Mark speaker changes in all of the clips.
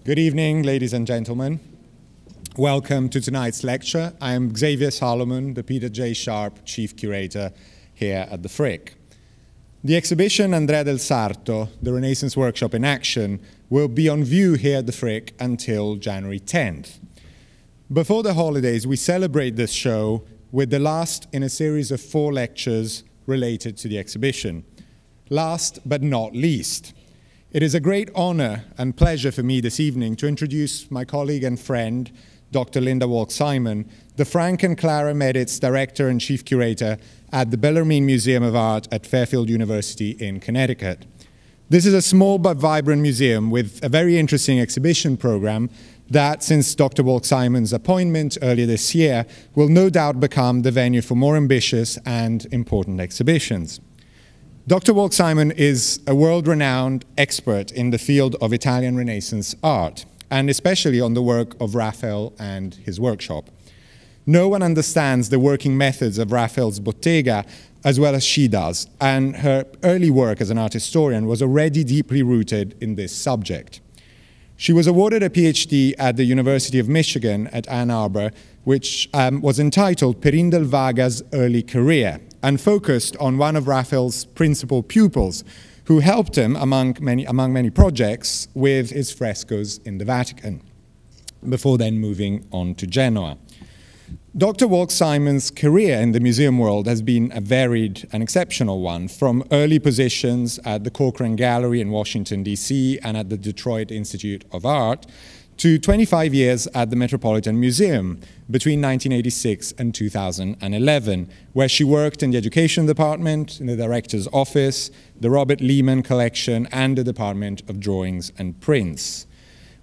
Speaker 1: Good evening, ladies and gentlemen. Welcome to tonight's lecture. I am Xavier Solomon, the Peter J. Sharp Chief Curator here at the Frick. The exhibition Andrea Del Sarto, the Renaissance Workshop in Action, will be on view here at the Frick until January 10th. Before the holidays, we celebrate this show with the last in a series of 4 lectures related to the exhibition. Last but not least, it is a great honor and pleasure for me this evening to introduce my colleague and friend, Dr. Linda Wolk-Simon, the Frank and Clara Meditz Director and Chief Curator at the Bellarmine Museum of Art at Fairfield University in Connecticut. This is a small but vibrant museum with a very interesting exhibition program that, since Dr. Wolk-Simon's appointment earlier this year, will no doubt become the venue for more ambitious and important exhibitions. Dr. Wolk-Simon is a world-renowned expert in the field of Italian Renaissance art, and especially on the work of Raphael and his workshop. No one understands the working methods of Raphael's bottega as well as she does, and her early work as an art historian was already deeply rooted in this subject. She was awarded a PhD at the University of Michigan at Ann Arbor, which was entitled Perindel Vaga's Early Career, and focused on one of Raphael's principal pupils, who helped him, among many projects, with his frescoes in the Vatican, before then moving on to Genoa. Dr. Wolk-Simon's career in the museum world has been a varied and exceptional one, from early positions at the Corcoran Gallery in Washington, D.C., and at the Detroit Institute of Art, to 25 years at the Metropolitan Museum between 1986 and 2011, where she worked in the education department, in the director's office, the Robert Lehman collection, and the Department of Drawings and Prints.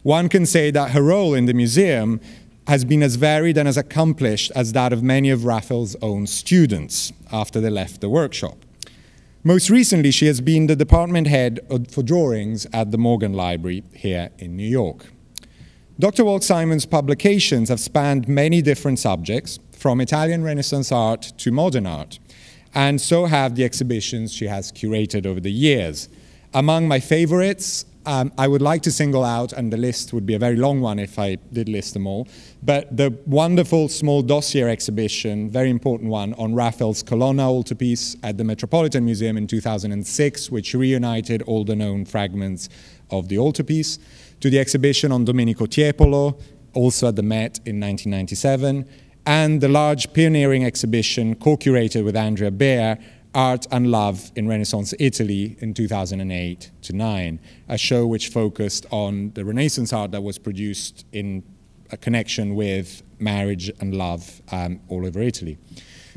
Speaker 1: One can say that her role in the museum has been as varied and as accomplished as that of many of Raphael's own students after they left the workshop. Most recently, she has been the department head for drawings at the Morgan Library here in New York. Dr. Wolk-Simon's publications have spanned many different subjects, from Italian Renaissance art to modern art, and so have the exhibitions she has curated over the years. Among my favorites, I would like to single out, and the list would be a very long one if I did list them all, but the wonderful small dossier exhibition, very important one, on Raphael's Colonna altarpiece at the Metropolitan Museum in 2006, which reunited all the known fragments of the altarpiece, to the exhibition on Domenico Tiepolo, also at the Met in 1997, and the large pioneering exhibition co-curated with Andrea Bear, Art and Love in Renaissance Italy in 2008-9, a show which focused on the Renaissance art that was produced in a connection with marriage and love all over Italy.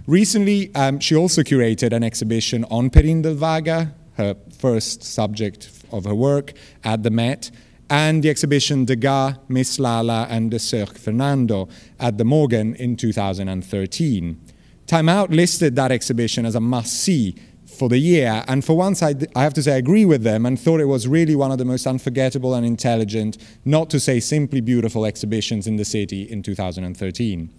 Speaker 1: Recently, she also curated an exhibition on Perrine del Vaga, her first subject of her work, at the Met, and the exhibition Degas, Miss Lala, and De Cirque Fernando at the Morgan in 2013. Time Out listed that exhibition as a must-see for the year, and for once I have to say I agree with them and thought it was really one of the most unforgettable and intelligent, not to say simply beautiful exhibitions in the city in 2013.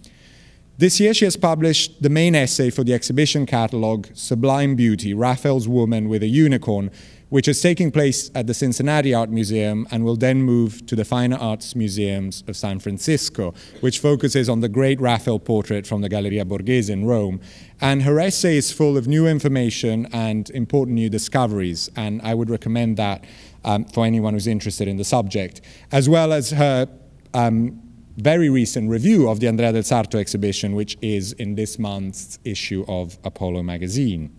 Speaker 1: This year she has published the main essay for the exhibition catalogue, Sublime Beauty, Raphael's Woman with a Unicorn, which is taking place at the Cincinnati Art Museum and will then move to the Fine Arts Museums of San Francisco, which focuses on the great Raphael portrait from the Galleria Borghese in Rome. And her essay is full of new information and important new discoveries, and I would recommend that for anyone who's interested in the subject, as well as her very recent review of the Andrea Del Sarto exhibition, which is in this month's issue of Apollo magazine.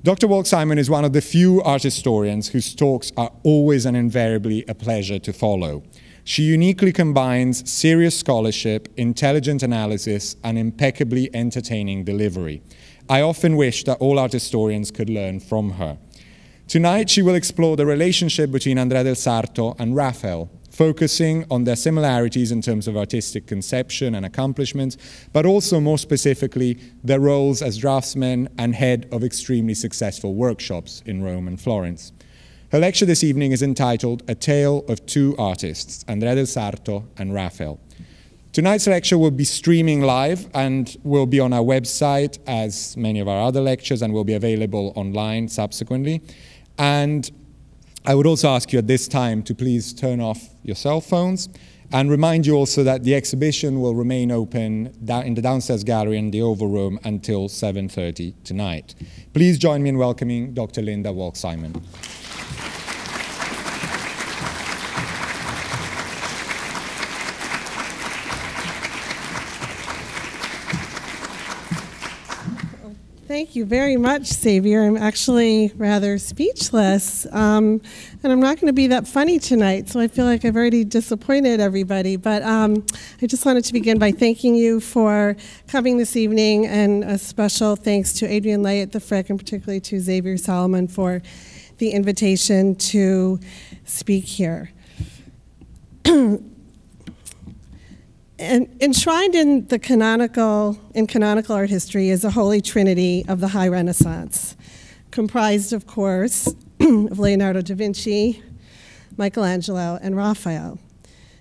Speaker 1: Dr. Wolk-Simon is one of the few art historians whose talks are always and invariably a pleasure to follow. She uniquely combines serious scholarship, intelligent analysis, and impeccably entertaining delivery. I often wish that all art historians could learn from her. Tonight, she will explore the relationship between Andrea Del Sarto and Raphael, focusing on their similarities in terms of artistic conception and accomplishments, but also more specifically, their roles as draftsmen and head of extremely successful workshops in Rome and Florence. Her lecture this evening is entitled A Tale of Two Artists, Andrea Del Sarto and Raphael. Tonight's lecture will be streaming live and will be on our website as many of our other lectures and will be available online subsequently. And I would also ask you at this time to please turn off your cell phones and remind you also that the exhibition will remain open in the downstairs gallery in the Oval Room until 7:30 tonight. Please join me in welcoming Dr. Linda Wolk-Simon.
Speaker 2: Thank you very much, Xavier. I'm actually rather speechless, and I'm not going to be that funny tonight, so I feel like I've already disappointed everybody. But I just wanted to begin by thanking you for coming this evening, and a special thanks to Adrian Lay at the Frick, and particularly to Xavier Solomon for the invitation to speak here. And enshrined in canonical art history is a holy trinity of the High Renaissance, comprised, of course, of Leonardo da Vinci, Michelangelo, and Raphael.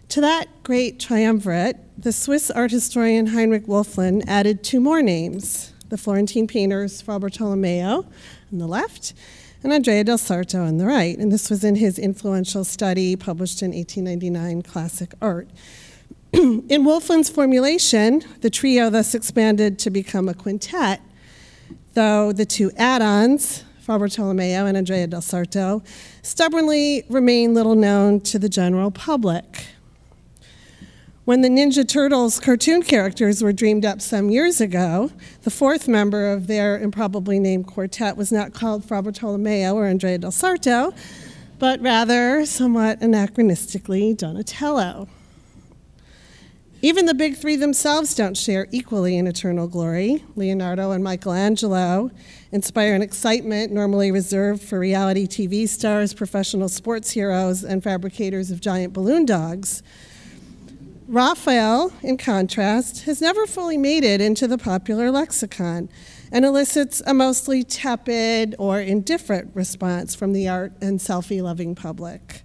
Speaker 2: To that great triumvirate, the Swiss art historian Heinrich Wölfflin added two more names, the Florentine painters Fra Bartolomeo on the left and Andrea Del Sarto on the right, and this was in his influential study published in 1899, Classic Art. In Wölfflin's formulation, the trio thus expanded to become a quintet, though the two add-ons, Fra Bartolomeo and Andrea Del Sarto, stubbornly remain little known to the general public. When the Ninja Turtles cartoon characters were dreamed up some years ago, the fourth member of their improbably named quartet was not called Fra Bartolomeo or Andrea Del Sarto, but rather, somewhat anachronistically, Donatello. Even the big three themselves don't share equally in eternal glory. Leonardo and Michelangelo inspire an excitement normally reserved for reality TV stars, professional sports heroes, and fabricators of giant balloon dogs. Raphael, in contrast, has never fully made it into the popular lexicon and elicits a mostly tepid or indifferent response from the art and selfie-loving public.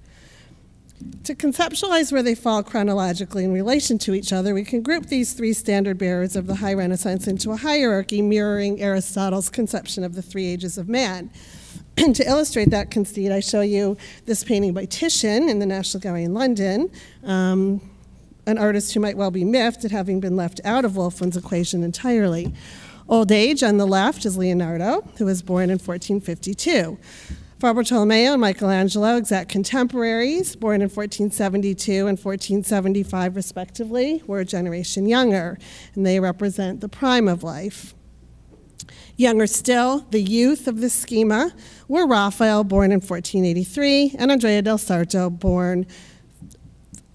Speaker 2: To conceptualize where they fall chronologically in relation to each other, we can group these three standard bearers of the High Renaissance into a hierarchy mirroring Aristotle's conception of the three ages of man. And to illustrate that conceit, I show you this painting by Titian in the National Gallery in London, an artist who might well be miffed at having been left out of Wolfman's equation entirely. Old age on the left is Leonardo, who was born in 1452. Bartolomeo and Michelangelo, exact contemporaries, born in 1472 and 1475 respectively, were a generation younger, and they represent the prime of life. Younger still, the youth of this schema, were Raphael, born in 1483, and Andrea Del Sarto, born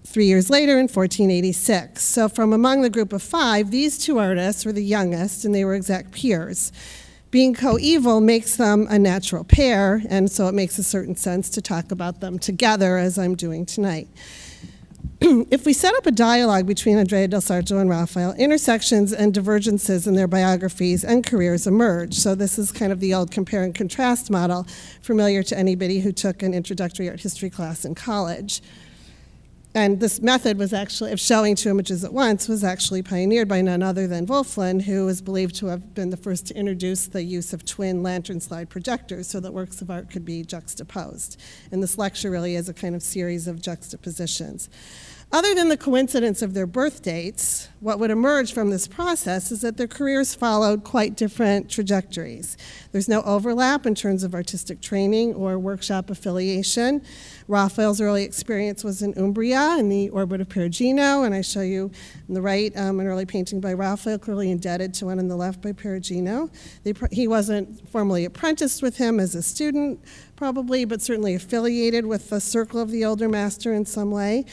Speaker 2: 3 years later in 1486. So from among the group of five, these two artists were the youngest, and they were exact peers. Being coeval makes them a natural pair, and so it makes a certain sense to talk about them together, as I'm doing tonight. If we set up a dialogue between Andrea Del Sarto and Raphael, intersections and divergences in their biographies and careers emerge. So this is kind of the old compare and contrast model, familiar to anybody who took an introductory art history class in college. And this method was actually, of showing two images at once, was actually pioneered by none other than Wolfland, who is believed to have been the first to introduce the use of twin lantern slide projectors so that works of art could be juxtaposed. And this lecture really is a kind of series of juxtapositions. Other than the coincidence of their birth dates, what would emerge from this process is that their careers followed quite different trajectories. There's no overlap in terms of artistic training or workshop affiliation. Raphael's early experience was in Umbria in the orbit of Perugino, and I show you on the right an early painting by Raphael, clearly indebted to one on the left by Perugino. He wasn't formally apprenticed with him as a student, probably, but certainly affiliated with the circle of the older master in some way.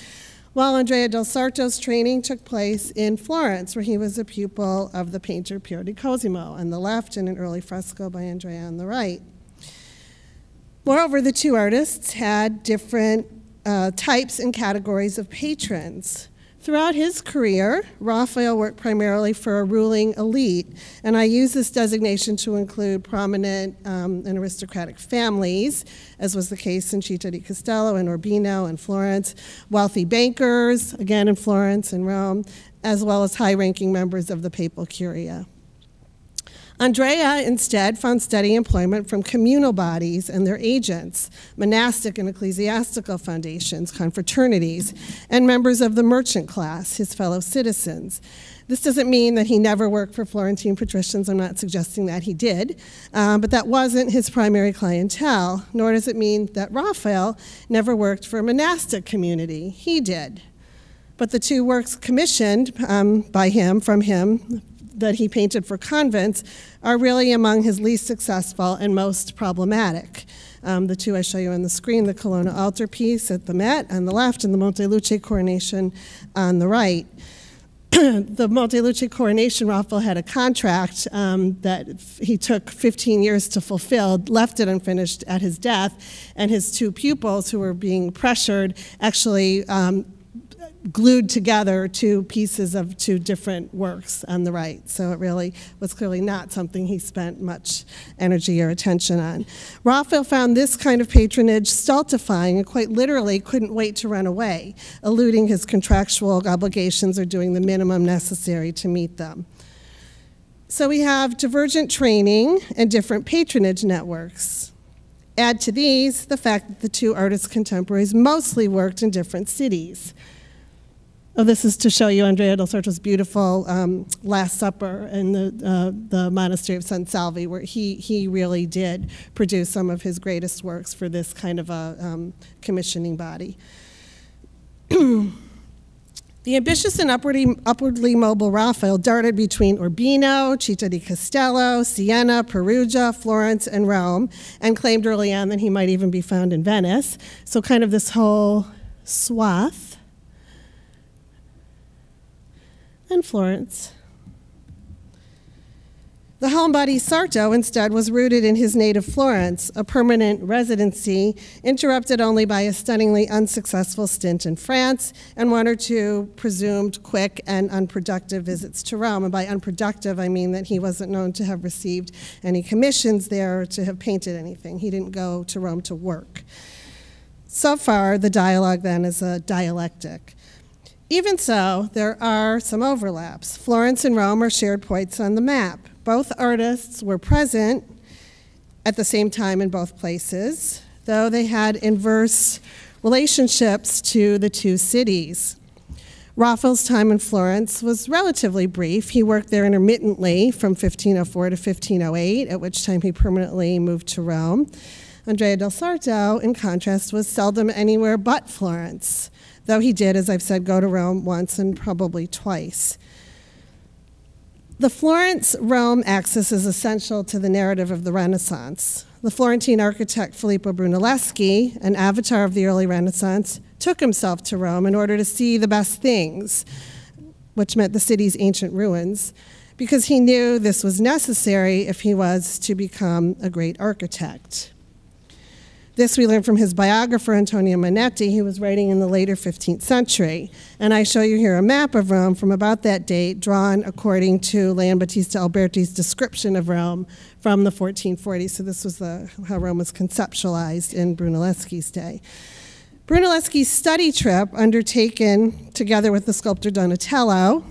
Speaker 2: While Andrea Del Sarto's training took place in Florence, where he was a pupil of the painter Piero di Cosimo on the left and an early fresco by Andrea on the right. Moreover, the two artists had different types and categories of patrons. Throughout his career, Raphael worked primarily for a ruling elite, and I use this designation to include prominent and aristocratic families, as was the case in Città di Castello and Urbino and Florence, wealthy bankers, again in Florence and Rome, as well as high-ranking members of the papal curia. Andrea instead found steady employment from communal bodies and their agents, monastic and ecclesiastical foundations, confraternities, and members of the merchant class, his fellow citizens. This doesn't mean that he never worked for Florentine patricians. I'm not suggesting that he did, but that wasn't his primary clientele, nor does it mean that Raphael never worked for a monastic community. He did. But the two works commissioned by him, from him, that he painted for convents are really among his least successful and most problematic. The two I show you on the screen, the Colonna altarpiece at the Met on the left and the Monteluce coronation on the right. The Monteluce coronation, Raphael had a contract that he took 15 years to fulfill, left it unfinished at his death, and his two pupils who were being pressured actually glued together two pieces of two different works on the right. So it really was clearly not something he spent much energy or attention on. Raphael found this kind of patronage stultifying and quite literally couldn't wait to run away, eluding his contractual obligations or doing the minimum necessary to meet them. So we have divergent training and different patronage networks. Add to these the fact that the two artists' contemporaries mostly worked in different cities. Oh, this is to show you Andrea Del Sarto's beautiful Last Supper in the monastery of San Salvi, where he really did produce some of his greatest works for this kind of a commissioning body. The ambitious and upwardly mobile Raphael darted between Urbino, Città di Castello, Siena, Perugia, Florence, and Rome, and claimed early on that he might even be found in Venice. So kind of this whole swath. And Florence. The homebody Sarto instead was rooted in his native Florence, a permanent residency interrupted only by a stunningly unsuccessful stint in France and one or two presumed quick and unproductive visits to Rome. And by unproductive, I mean that he wasn't known to have received any commissions there or to have painted anything. He didn't go to Rome to work. So far, the dialogue then is a dialectic. Even so, there are some overlaps. Florence and Rome are shared points on the map. Both artists were present at the same time in both places, though they had inverse relationships to the two cities. Raphael's time in Florence was relatively brief. He worked there intermittently from 1504 to 1508, at which time he permanently moved to Rome. Andrea Del Sarto, in contrast, was seldom anywhere but Florence, though he did, as I've said, go to Rome once and probably twice. The Florence-Rome axis is essential to the narrative of the Renaissance. The Florentine architect Filippo Brunelleschi, an avatar of the early Renaissance, took himself to Rome in order to see the best things, which meant the city's ancient ruins, because he knew this was necessary if he was to become a great architect. This we learned from his biographer, Antonio Manetti, who was writing in the later 15th century. And I show you here a map of Rome from about that date, drawn according to Leonbattista Alberti's description of Rome from the 1440s. So this was how Rome was conceptualized in Brunelleschi's day. Brunelleschi's study trip, undertaken together with the sculptor Donatello,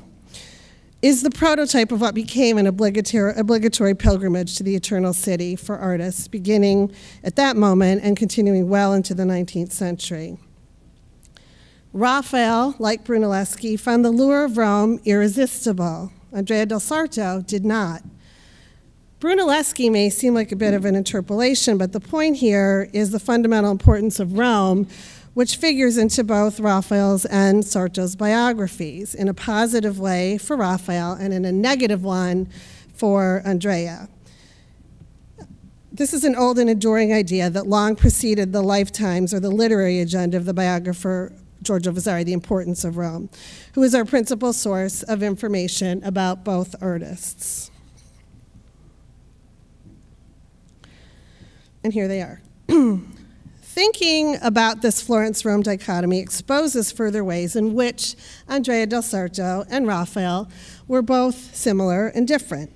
Speaker 2: is the prototype of what became an obligatory pilgrimage to the Eternal City for artists, beginning at that moment and continuing well into the 19th century. Raphael, like Brunelleschi, found the lure of Rome irresistible. Andrea Del Sarto did not. Brunelleschi may seem like a bit of an interpolation, but the point here is the fundamental importance of Rome, which figures into both Raphael's and Sarto's biographies, in a positive way for Raphael and in a negative one for Andrea. This is an old and enduring idea that long preceded the lifetimes or the literary agenda of the biographer Giorgio Vasari, the importance of Rome, who is our principal source of information about both artists. And here they are. Thinking about this Florence-Rome dichotomy exposes further ways in which Andrea Del Sarto and Raphael were both similar and different.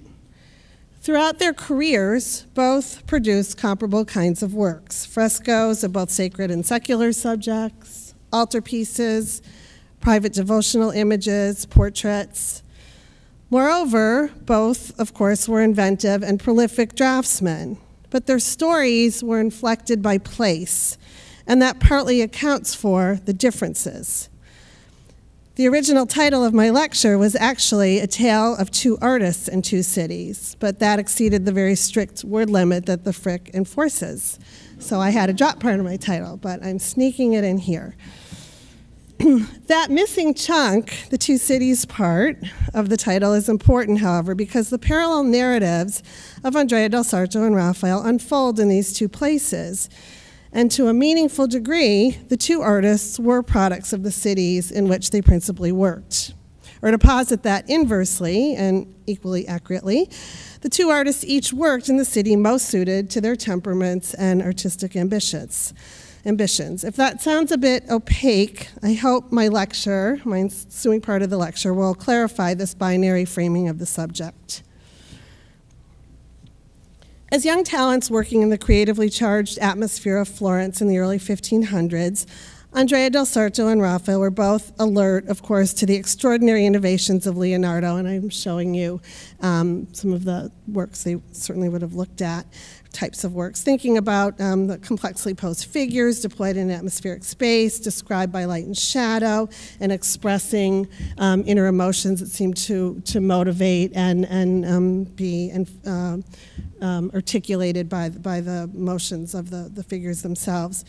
Speaker 2: Throughout their careers, both produced comparable kinds of works: frescoes of both sacred and secular subjects, altarpieces, private devotional images, portraits. Moreover, both, of course, were inventive and prolific draftsmen. But their stories were inflected by place, and that partly accounts for the differences. The original title of my lecture was actually A Tale of Two Artists in Two Cities, but that exceeded the very strict word limit that the Frick enforces. So I had to drop part of my title, but I'm sneaking it in here. That missing chunk, the two cities part of the title, is important, however, because the parallel narratives of Andrea Del Sarto and Raphael unfold in these two places. And to a meaningful degree, the two artists were products of the cities in which they principally worked. Or to posit that inversely, and equally accurately, the two artists each worked in the city most suited to their temperaments and artistic ambitions. If that sounds a bit opaque, I hope my lecture, my ensuing part of the lecture, will clarify this binary framing of the subject. As young talents working in the creatively charged atmosphere of Florence in the early 1500s, Andrea Del Sarto and Raphael were both alert, of course, to the extraordinary innovations of Leonardo, and I'm showing you some of the works they certainly would have looked at, types of works, thinking about the complexly posed figures deployed in atmospheric space, described by light and shadow, and expressing inner emotions that seem to motivate and be articulated by the motions of the figures themselves.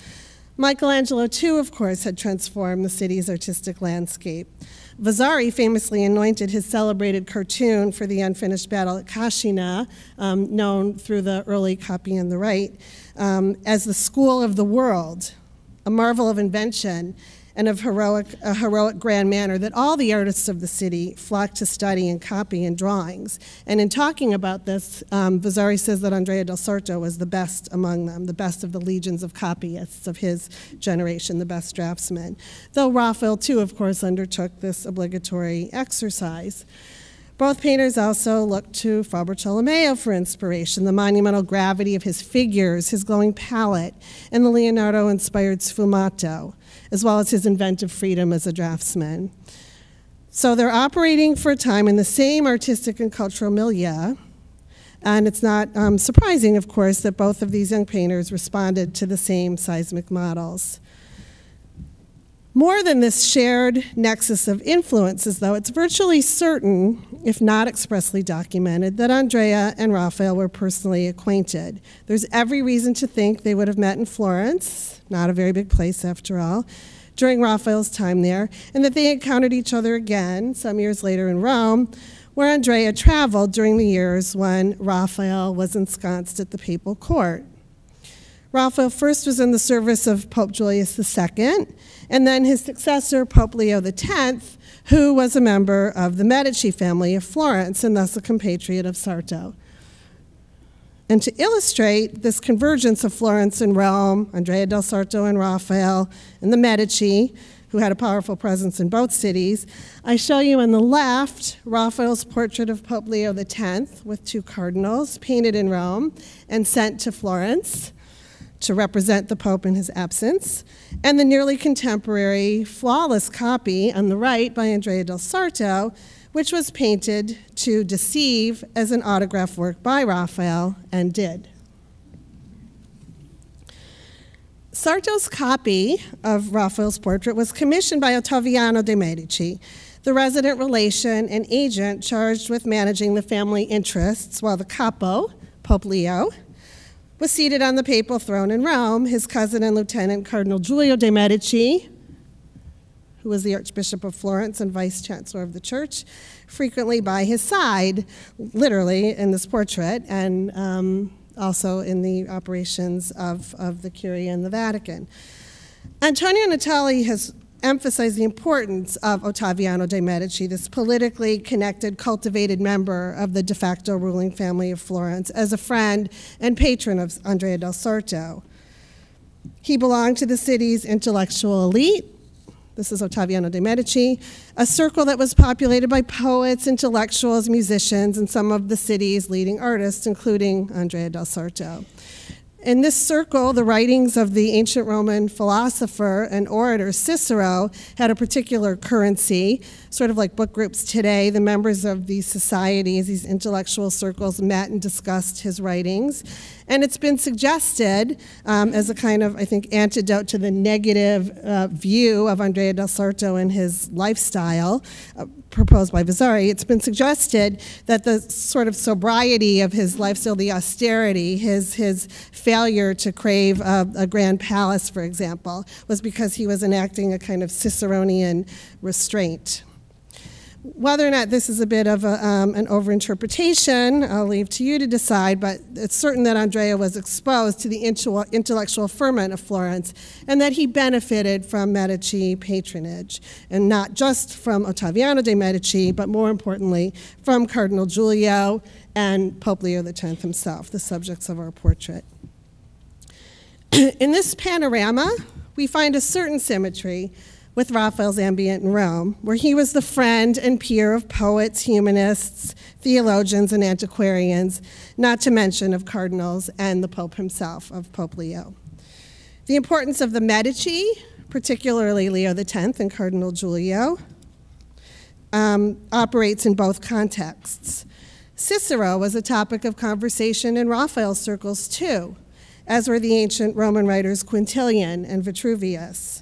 Speaker 2: Michelangelo, too, of course, had transformed the city's artistic landscape. Vasari famously anointed his celebrated cartoon for the unfinished battle at Cascina, known through the early copy on the right, as the school of the world, a marvel of invention and of a heroic grand manner that all the artists of the city flocked to study and copy in drawings. And in talking about this, Vasari says that Andrea Del Sarto was the best among them, the best of the legions of copyists of his generation, the best draftsman. Though Raphael, too, of course, undertook this obligatory exercise. Both painters also looked to Fra Bartolomeo for inspiration, the monumental gravity of his figures, his glowing palette, and the Leonardo-inspired sfumato, as well as his inventive freedom as a draftsman. So they're operating for a time in the same artistic and cultural milieu, and it's not surprising, of course, that both of these young painters responded to the same seismic models. More than this shared nexus of influences, though, it's virtually certain, if not expressly documented, that Andrea and Raphael were personally acquainted. There's every reason to think they would have met in Florence, not a very big place after all, during Raphael's time there, and that they encountered each other again some years later in Rome, where Andrea traveled during the years when Raphael was ensconced at the papal court. Raphael first was in the service of Pope Julius II, and then his successor, Pope Leo X, who was a member of the Medici family of Florence, and thus a compatriot of Sarto. And to illustrate this convergence of Florence and Rome, Andrea Del Sarto and Raphael, and the Medici, who had a powerful presence in both cities, I show you on the left Raphael's portrait of Pope Leo X with two cardinals, painted in Rome and sent to Florence to represent the Pope in his absence, and the nearly contemporary, flawless copy on the right by Andrea Del Sarto, which was painted to deceive as an autograph work by Raphael, and did. Sarto's copy of Raphael's portrait was commissioned by Ottaviano De Medici, the resident relation and agent charged with managing the family interests, while the capo, Pope Leo, was seated on the papal throne in Rome. His cousin and lieutenant, Cardinal Giulio De Medici, who was the Archbishop of Florence and Vice Chancellor of the Church, frequently by his side, literally in this portrait, and also in the operations of the Curia in the Vatican. Antonio Natali has emphasized the importance of Ottaviano de' Medici, this politically connected, cultivated member of the de facto ruling family of Florence, as a friend and patron of Andrea Del Sarto. He belonged to the city's intellectual elite. This is Ottaviano de' Medici, a circle that was populated by poets, intellectuals, musicians, and some of the city's leading artists, including Andrea Del Sarto. In this circle, the writings of the ancient Roman philosopher and orator Cicero had a particular currency, sort of like book groups today. The members of these societies, these intellectual circles, met and discussed his writings. And it's been suggested as a kind of, I think, antidote to the negative view of Andrea Del Sarto and his lifestyle proposed by Vasari. It's been suggested that the sort of sobriety of his lifestyle, the austerity, his failure to crave a grand palace, for example, was because he was enacting a kind of Ciceronian restraint. Whether or not this is a bit of an overinterpretation, I'll leave to you to decide, but it's certain that Andrea was exposed to the intellectual ferment of Florence and that he benefited from Medici patronage, and not just from Ottaviano de' Medici, but more importantly, from Cardinal Giulio and Pope Leo X himself, the subjects of our portrait. In this panorama, we find a certain symmetry with Raphael's ambient in Rome, where he was the friend and peer of poets, humanists, theologians, and antiquarians, not to mention of cardinals and the Pope himself, of Pope Leo. The importance of the Medici, particularly Leo X and Cardinal Giulio, operates in both contexts. Cicero was a topic of conversation in Raphael's circles too, as were the ancient Roman writers Quintilian and Vitruvius.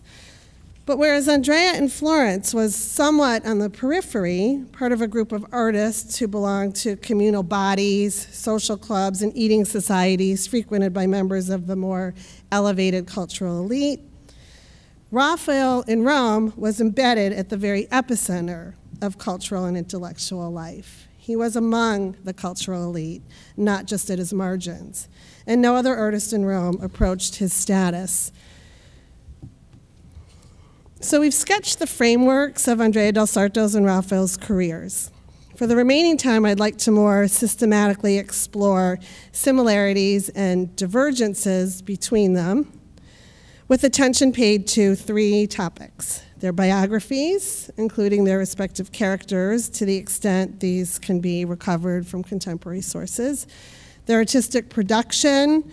Speaker 2: But whereas Andrea in Florence was somewhat on the periphery, part of a group of artists who belonged to communal bodies, social clubs, and eating societies frequented by members of the more elevated cultural elite, Raphael in Rome was embedded at the very epicenter of cultural and intellectual life. He was among the cultural elite, not just at his margins. And no other artist in Rome approached his status. So we've sketched the frameworks of Andrea Del Sarto's and Raphael's careers. For the remaining time, I'd like to more systematically explore similarities and divergences between them, with attention paid to 3 topics: their biographies, including their respective characters to the extent these can be recovered from contemporary sources, their artistic production,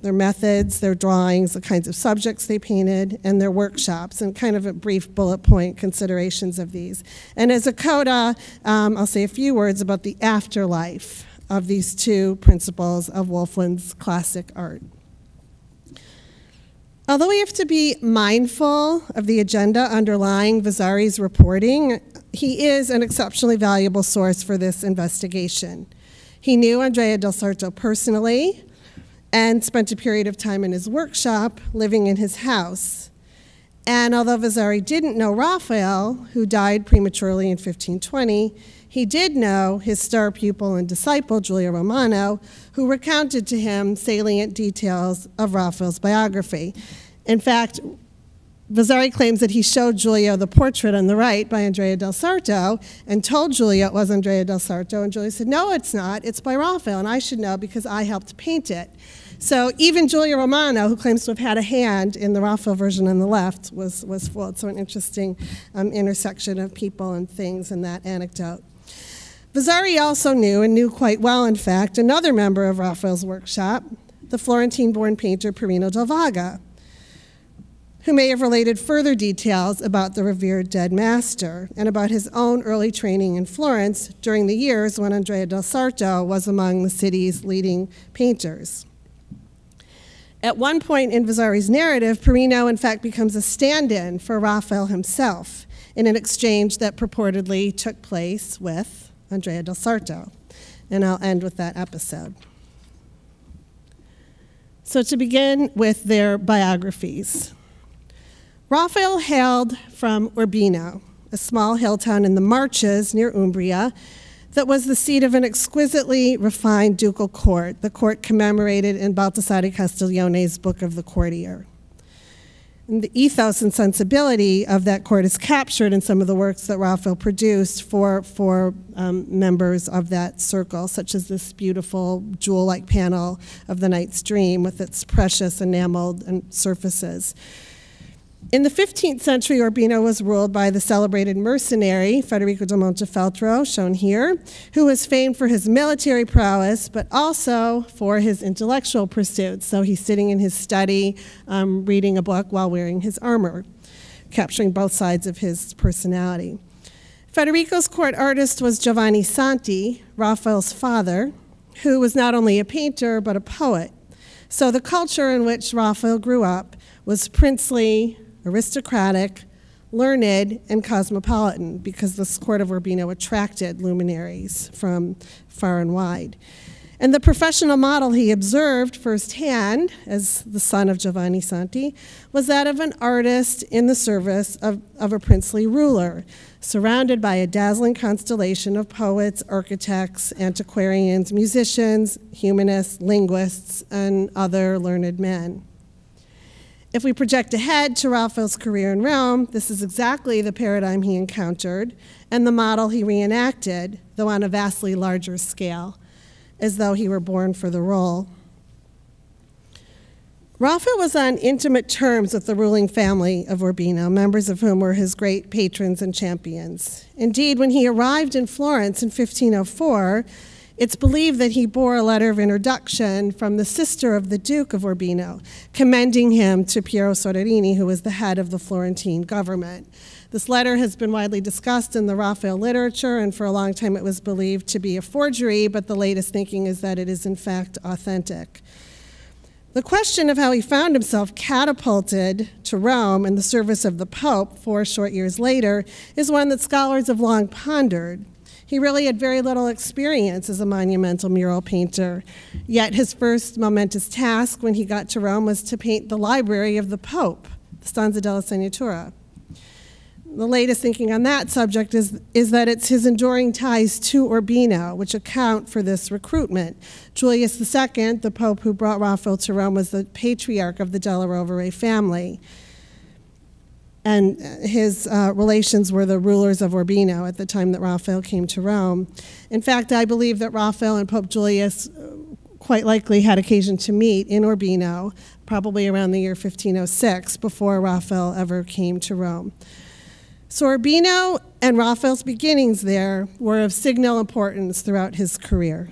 Speaker 2: their methods, their drawings, the kinds of subjects they painted, and their workshops, and kind of a brief bullet point considerations of these. And as a coda, I'll say a few words about the afterlife of these 2 principles of Wolfland's classic art. Although we have to be mindful of the agenda underlying Vasari's reporting, he is an exceptionally valuable source for this investigation. He knew Andrea Del Sarto personally and spent a period of time in his workshop, living in his house. And although Vasari didn't know Raphael, who died prematurely in 1520, he did know his star pupil and disciple, Giulio Romano, who recounted to him salient details of Raphael's biography. In fact, Vasari claims that he showed Giulio the portrait on the right by Andrea Del Sarto and told Giulio it was Andrea Del Sarto, and Giulio said, "No, it's not, it's by Raphael, and I should know because I helped paint it." So even Giulio Romano, who claims to have had a hand in the Raphael version on the left, was fooled. So an interesting intersection of people and things in that anecdote. Vasari also knew, and knew quite well in fact, another member of Raphael's workshop, the Florentine-born painter Perino del Vaga, who may have related further details about the revered dead master and about his own early training in Florence during the years when Andrea Del Sarto was among the city's leading painters. At one point in Vasari's narrative, Perino in fact becomes a stand-in for Raphael himself in an exchange that purportedly took place with Andrea Del Sarto. And I'll end with that episode. So to begin with their biographies. Raphael hailed from Urbino, a small hill town in the Marches near Umbria that was the seat of an exquisitely refined ducal court, the court commemorated in Baldassare Castiglione's Book of the Courtier. And the ethos and sensibility of that court is captured in some of the works that Raphael produced for members of that circle, such as this beautiful jewel-like panel of the Knight's Dream with its precious enameled surfaces. In the 15th century, Urbino was ruled by the celebrated mercenary, Federico Da Montefeltro, shown here, who was famed for his military prowess, but also for his intellectual pursuits. So he's sitting in his study, reading a book while wearing his armor, capturing both sides of his personality. Federico's court artist was Giovanni Santi, Raphael's father, who was not only a painter, but a poet. So the culture in which Raphael grew up was princely, aristocratic, learned, and cosmopolitan, because this court of Urbino attracted luminaries from far and wide. And the professional model he observed firsthand, as the son of Giovanni Santi, was that of an artist in the service of a princely ruler, surrounded by a dazzling constellation of poets, architects, antiquarians, musicians, humanists, linguists, and other learned men. If we project ahead to Raphael's career in Rome, this is exactly the paradigm he encountered and the model he reenacted, though on a vastly larger scale, as though he were born for the role. Raphael was on intimate terms with the ruling family of Urbino, members of whom were his great patrons and champions. Indeed, when he arrived in Florence in 1504, it's believed that he bore a letter of introduction from the sister of the Duke of Urbino, commending him to Piero Soderini, who was the head of the Florentine government. This letter has been widely discussed in the Raphael literature, and for a long time it was believed to be a forgery, but the latest thinking is that it is in fact authentic. The question of how he found himself catapulted to Rome in the service of the Pope 4 short years later is one that scholars have long pondered. He really had very little experience as a monumental mural painter, yet his first momentous task when he got to Rome was to paint the library of the Pope, the Stanza della Segnatura. The latest thinking on that subject is that it's his enduring ties to Urbino which account for this recruitment. Julius II, the Pope who brought Raphael to Rome, was the patriarch of the Della Rovere family. And his relations were the rulers of Urbino at the time that Raphael came to Rome. In fact, I believe that Raphael and Pope Julius quite likely had occasion to meet in Urbino, probably around the year 1506, before Raphael ever came to Rome. So Urbino and Raphael's beginnings there were of signal importance throughout his career.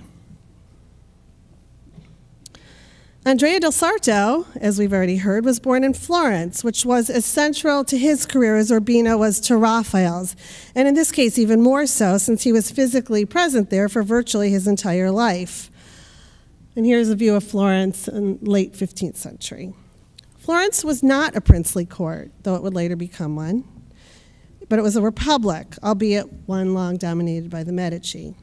Speaker 2: Andrea Del Sarto, as we've already heard, was born in Florence, which was as central to his career as Urbino was to Raphael's, and in this case even more so since he was physically present there for virtually his entire life. And here's a view of Florence in late 15th century. Florence was not a princely court, though it would later become one, but it was a republic, albeit one long dominated by the Medici.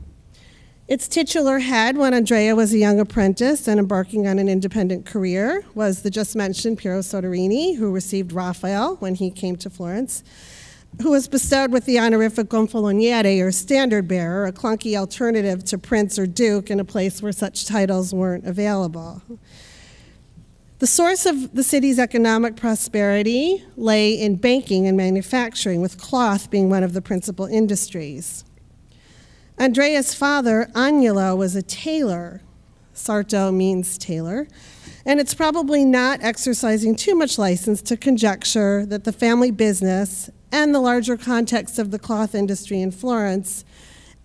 Speaker 2: Its titular head, when Andrea was a young apprentice and embarking on an independent career, was the just mentioned Piero Soderini, who received Raphael when he came to Florence, who was bestowed with the honorific gonfaloniere, or standard bearer, a clunky alternative to prince or duke in a place where such titles weren't available. The source of the city's economic prosperity lay in banking and manufacturing, with cloth being one of the principal industries. Andrea's father, Agnolo, was a tailor. Sarto means tailor. And it's probably not exercising too much license to conjecture that the family business and the larger context of the cloth industry in Florence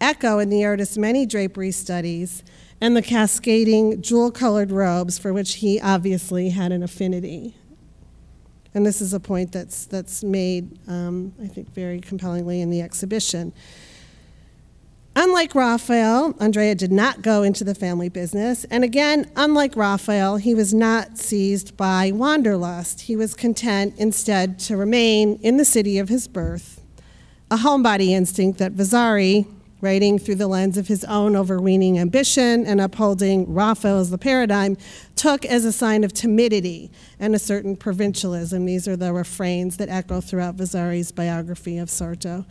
Speaker 2: echo in the artist's many drapery studies and the cascading jewel-colored robes for which he obviously had an affinity. And this is a point that's made, I think, very compellingly in the exhibition. Unlike Raphael, Andrea did not go into the family business, and again, unlike Raphael, he was not seized by wanderlust. He was content instead to remain in the city of his birth, a homebody instinct that Vasari, writing through the lens of his own overweening ambition and upholding Raphael as the paradigm, took as a sign of timidity and a certain provincialism. These are the refrains that echo throughout Vasari's biography of Sarto.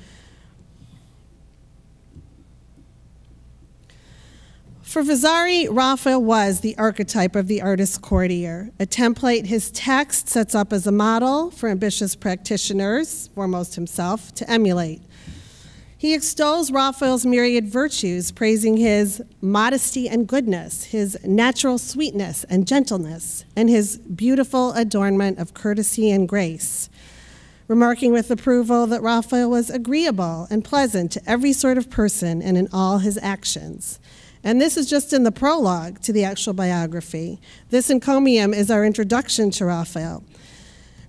Speaker 2: For Vasari, Raphael was the archetype of the artist's courtier, a template his text sets up as a model for ambitious practitioners, foremost himself, to emulate. He extols Raphael's myriad virtues, praising his modesty and goodness, his natural sweetness and gentleness, and his beautiful adornment of courtesy and grace, remarking with approval that Raphael was agreeable and pleasant to every sort of person and in all his actions. And this is just in the prologue to the actual biography. This encomium is our introduction to Raphael.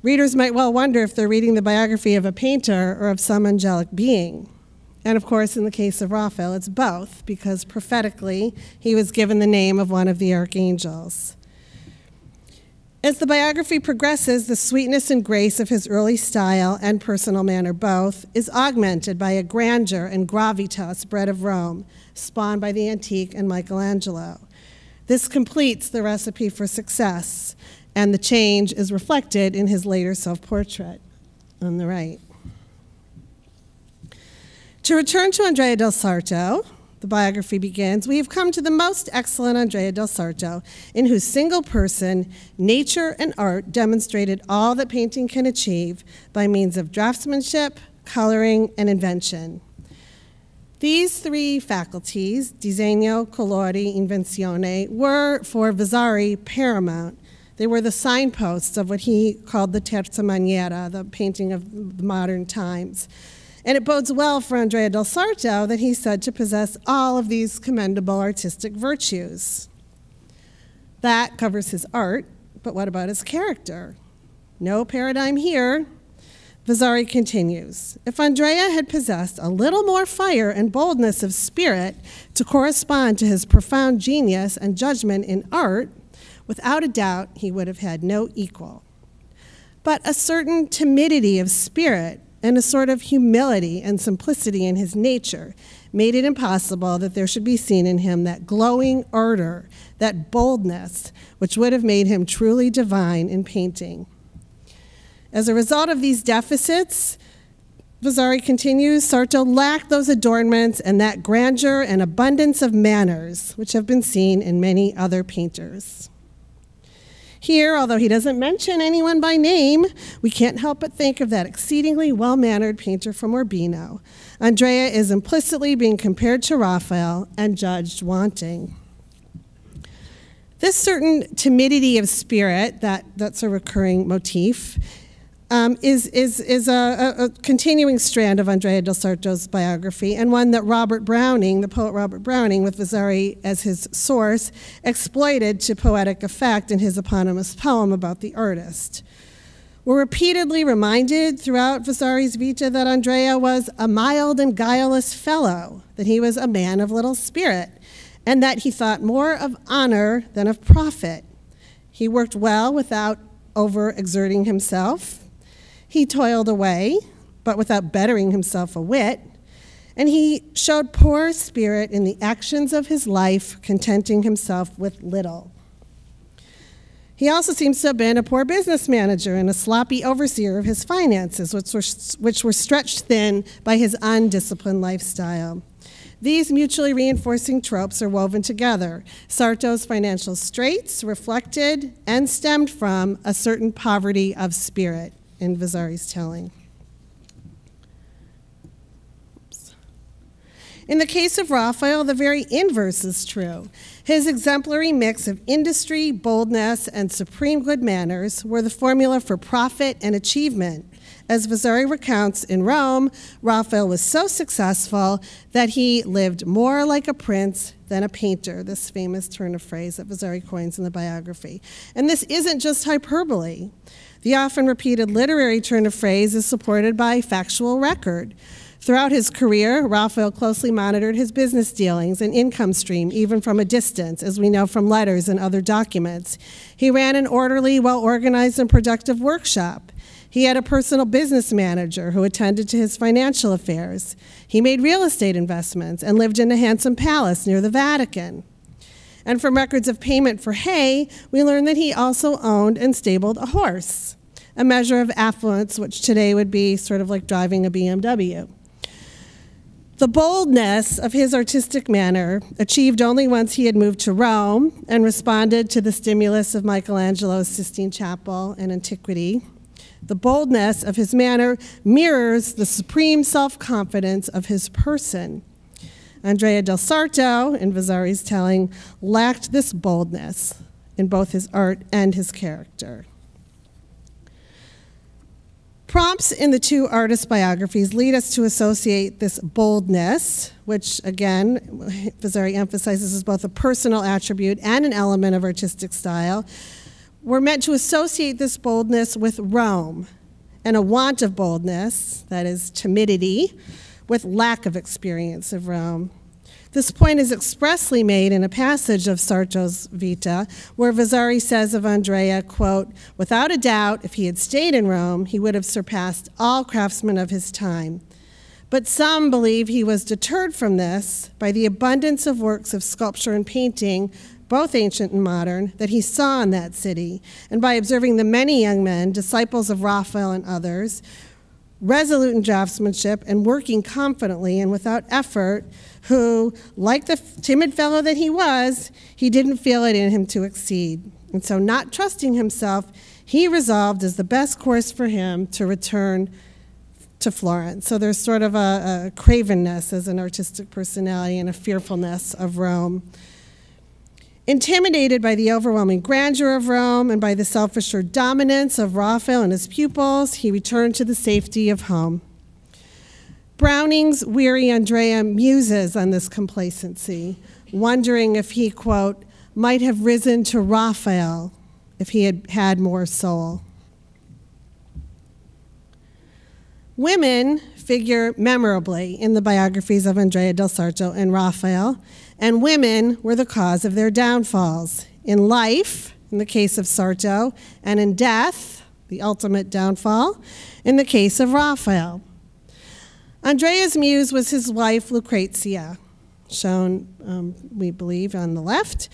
Speaker 2: Readers might well wonder if they're reading the biography of a painter or of some angelic being. And of course, in the case of Raphael, it's both, because prophetically, he was given the name of one of the archangels. As the biography progresses, the sweetness and grace of his early style and personal manner both is augmented by a grandeur and gravitas bred of Rome, spawned by the antique and Michelangelo. This completes the recipe for success, and the change is reflected in his later self-portrait on the right. To return to Andrea Del Sarto, the biography begins, we have come to the most excellent Andrea Del Sarto, in whose single person, nature and art demonstrated all that painting can achieve by means of draftsmanship, coloring, and invention. These three faculties, disegno, colori, invenzione, were, for Vasari, paramount. They were the signposts of what he called the terza maniera, the painting of the modern times. And it bodes well for Andrea Del Sarto that he's said to possess all of these commendable artistic virtues. That covers his art, but what about his character? No paradigm here. Vasari continues, if Andrea had possessed a little more fire and boldness of spirit to correspond to his profound genius and judgment in art, without a doubt he would have had no equal. But a certain timidity of spirit and a sort of humility and simplicity in his nature made it impossible that there should be seen in him that glowing ardor, that boldness, which would have made him truly divine in painting. As a result of these deficits, Vasari continues, Sarto lacked those adornments and that grandeur and abundance of manners which have been seen in many other painters. Here, although he doesn't mention anyone by name, we can't help but think of that exceedingly well-mannered painter from Urbino. Andrea is implicitly being compared to Raphael and judged wanting. This certain timidity of spirit, that's a recurring motif, is a continuing strand of Andrea Del Sarto's biography, and one that Robert Browning, the poet Robert Browning, with Vasari as his source, exploited to poetic effect in his eponymous poem about the artist. We're repeatedly reminded throughout Vasari's Vita that Andrea was a mild and guileless fellow, that he was a man of little spirit, and that he thought more of honor than of profit. He worked well without overexerting himself. He toiled away, but without bettering himself a whit. And he showed poor spirit in the actions of his life, contenting himself with little. He also seems to have been a poor business manager and a sloppy overseer of his finances, which were stretched thin by his undisciplined lifestyle. These mutually reinforcing tropes are woven together. Sarto's financial straits reflected and stemmed from a certain poverty of spirit in Vasari's telling. In the case of Raphael, the very inverse is true. His exemplary mix of industry, boldness, and supreme good manners were the formula for profit and achievement. As Vasari recounts, in Rome, Raphael was so successful that he lived more like a prince than a painter, this famous turn of phrase that Vasari coins in the biography. And this isn't just hyperbole. The often repeated literary turn of phrase is supported by factual record. Throughout his career, Raphael closely monitored his business dealings and income stream, even from a distance, as we know from letters and other documents. He ran an orderly, well-organized, and productive workshop. He had a personal business manager who attended to his financial affairs. He made real estate investments and lived in a handsome palace near the Vatican. And from records of payment for hay, we learn that he also owned and stabled a horse, a measure of affluence which today would be sort of like driving a BMW. The boldness of his artistic manner, achieved only once he had moved to Rome and responded to the stimulus of Michelangelo's Sistine Chapel and antiquity, the boldness of his manner mirrors the supreme self-confidence of his person. Andrea Del Sarto, in Vasari's telling, lacked this boldness in both his art and his character. Prompts in the two artist biographies lead us to associate this boldness, which again, Vasari emphasizes as both a personal attribute and an element of artistic style. We're meant to associate this boldness with Rome, and a want of boldness, that is timidity, with lack of experience of Rome. This point is expressly made in a passage of Sarto's Vita, where Vasari says of Andrea, quote, "Without a doubt, if he had stayed in Rome, he would have surpassed all craftsmen of his time. But some believe he was deterred from this by the abundance of works of sculpture and painting, both ancient and modern, that he saw in that city, and by observing the many young men, disciples of Raphael and others, resolute in draftsmanship and working confidently and without effort, who, like the timid fellow that he was, he didn't feel it in him to exceed. And so not trusting himself, he resolved as the best course for him to return to Florence." So there's sort of a cravenness as an artistic personality and a fearfulness of Rome. Intimidated by the overwhelming grandeur of Rome and by the self-assured dominance of Raphael and his pupils, he returned to the safety of home. Browning's weary Andrea muses on this complacency, wondering if he, quote, "might have risen to Raphael if he had had more soul." Women figure memorably in the biographies of Andrea Del Sarto and Raphael, and women were the cause of their downfalls. In life, in the case of Sarto, and in death, the ultimate downfall, in the case of Raphael. Andrea's muse was his wife, Lucrezia, shown, we believe, on the left.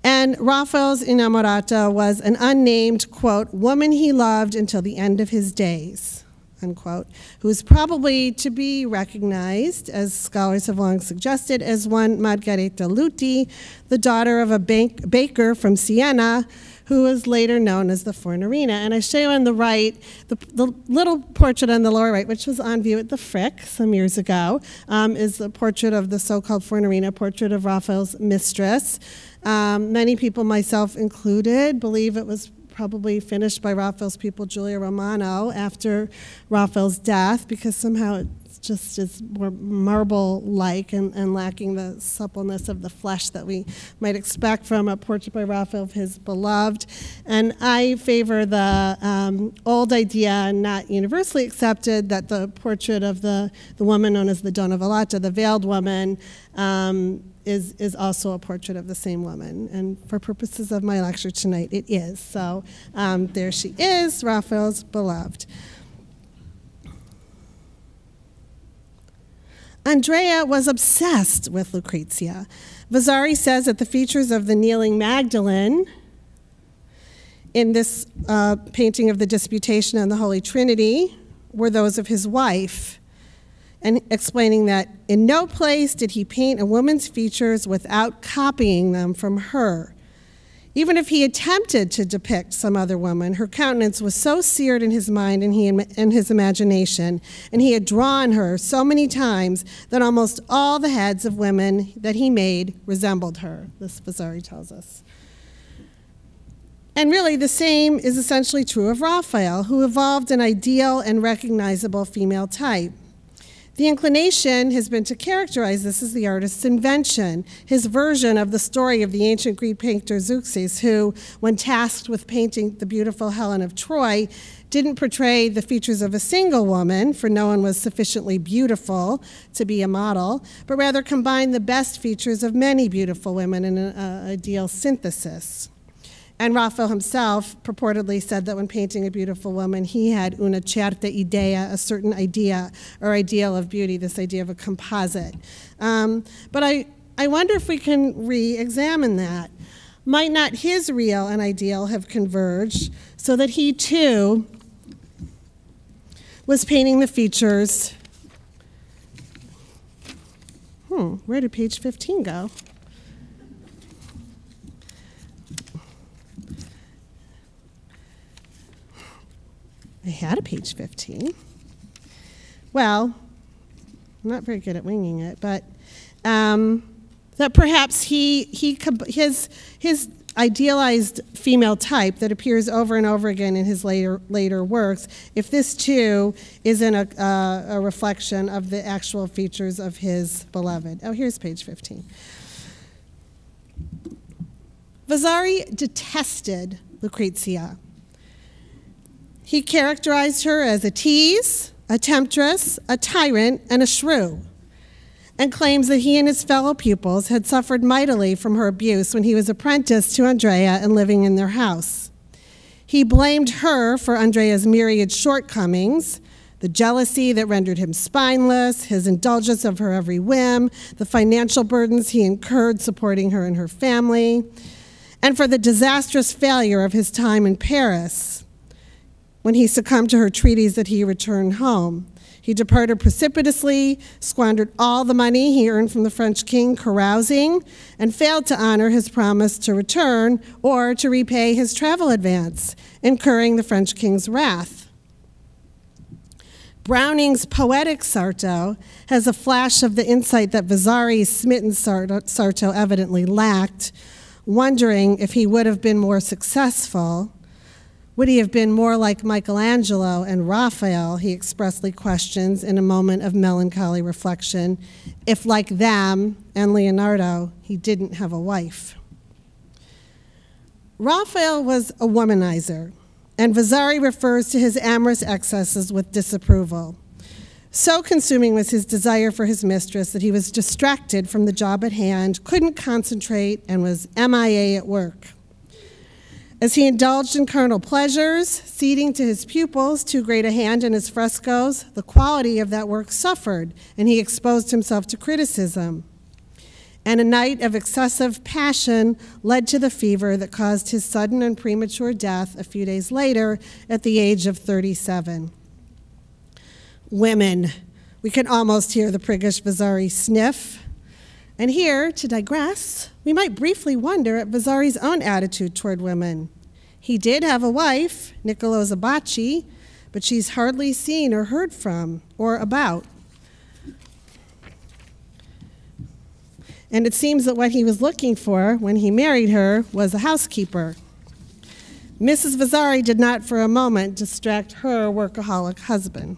Speaker 2: And Raphael's inamorata was an unnamed, quote, "woman he loved until the end of his days," unquote, who is probably to be recognized, as scholars have long suggested, as one Margherita Luti, the daughter of a baker from Siena, who was later known as the Fornerina. And I show you on the right, the little portrait on the lower right, which was on view at the Frick some years ago, is the portrait of the so-called Fornerina, portrait of Raphael's mistress. Many people, myself included, believe it was probably finished by Raphael's pupil Giulio Romano after Raphael's death, because somehow it just is more marble-like and lacking the suppleness of the flesh that we might expect from a portrait by Raphael of his beloved. And I favor the old idea, not universally accepted, that the portrait of the woman known as the Donna Volata, the veiled woman, is also a portrait of the same woman. And for purposes of my lecture tonight, it is. So there she is, Raphael's beloved. Andrea was obsessed with Lucrezia. Vasari says that the features of the kneeling Magdalene in this painting of the Disputation and the Holy Trinity were those of his wife, and explaining that in no place did he paint a woman's features without copying them from her. Even if he attempted to depict some other woman, her countenance was so seared in his mind and his imagination, and he had drawn her so many times that almost all the heads of women that he made resembled her, this Vasari tells us. And really, the same is essentially true of Raphael, who evolved an ideal and recognizable female type. The inclination has been to characterize this as the artist's invention, his version of the story of the ancient Greek painter Zeuxis, who, when tasked with painting the beautiful Helen of Troy, didn't portray the features of a single woman, for no one was sufficiently beautiful to be a model, but rather combined the best features of many beautiful women in an ideal synthesis. And Raphael himself purportedly said that when painting a beautiful woman, he had una certa idea, a certain idea or ideal of beauty, this idea of a composite. But I wonder if we can re-examine that. Might not his real and ideal have converged so that he too was painting the features? Where did page 15 go? I had a page 15. Well, I'm not very good at winging it, but that perhaps his idealized female type that appears over and over again in his later works, if this too isn't a reflection of the actual features of his beloved. Oh, here's page 15. Vasari detested Lucrezia. He characterized her as a tease, a temptress, a tyrant, and a shrew, and claims that he and his fellow pupils had suffered mightily from her abuse when he was apprenticed to Andrea and living in their house. He blamed her for Andrea's myriad shortcomings, the jealousy that rendered him spineless, his indulgence of her every whim, the financial burdens he incurred supporting her and her family, and for the disastrous failure of his time in Paris. When he succumbed to her treaties that he returned home. He departed precipitously, squandered all the money he earned from the French king carousing, and failed to honor his promise to return or to repay his travel advance, incurring the French king's wrath. Browning's poetic Sarto has a flash of the insight that Vasari's smitten Sarto evidently lacked, wondering if he would have been more successful. Would he have been more like Michelangelo and Raphael, he expressly questions in a moment of melancholy reflection, if like them and Leonardo, he didn't have a wife. Raphael was a womanizer, and Vasari refers to his amorous excesses with disapproval. So consuming was his desire for his mistress that he was distracted from the job at hand, couldn't concentrate, and was MIA at work. As he indulged in carnal pleasures, ceding to his pupils too great a hand in his frescoes, the quality of that work suffered, and he exposed himself to criticism. And a night of excessive passion led to the fever that caused his sudden and premature death a few days later at the age of 37. Women. We can almost hear the priggish Vasari sniff. And here, to digress, we might briefly wonder at Vasari's own attitude toward women. He did have a wife, Niccolò Zabacci, but she's hardly seen or heard from or about. And it seems that what he was looking for when he married her was a housekeeper. Mrs. Vasari did not for a moment distract her workaholic husband.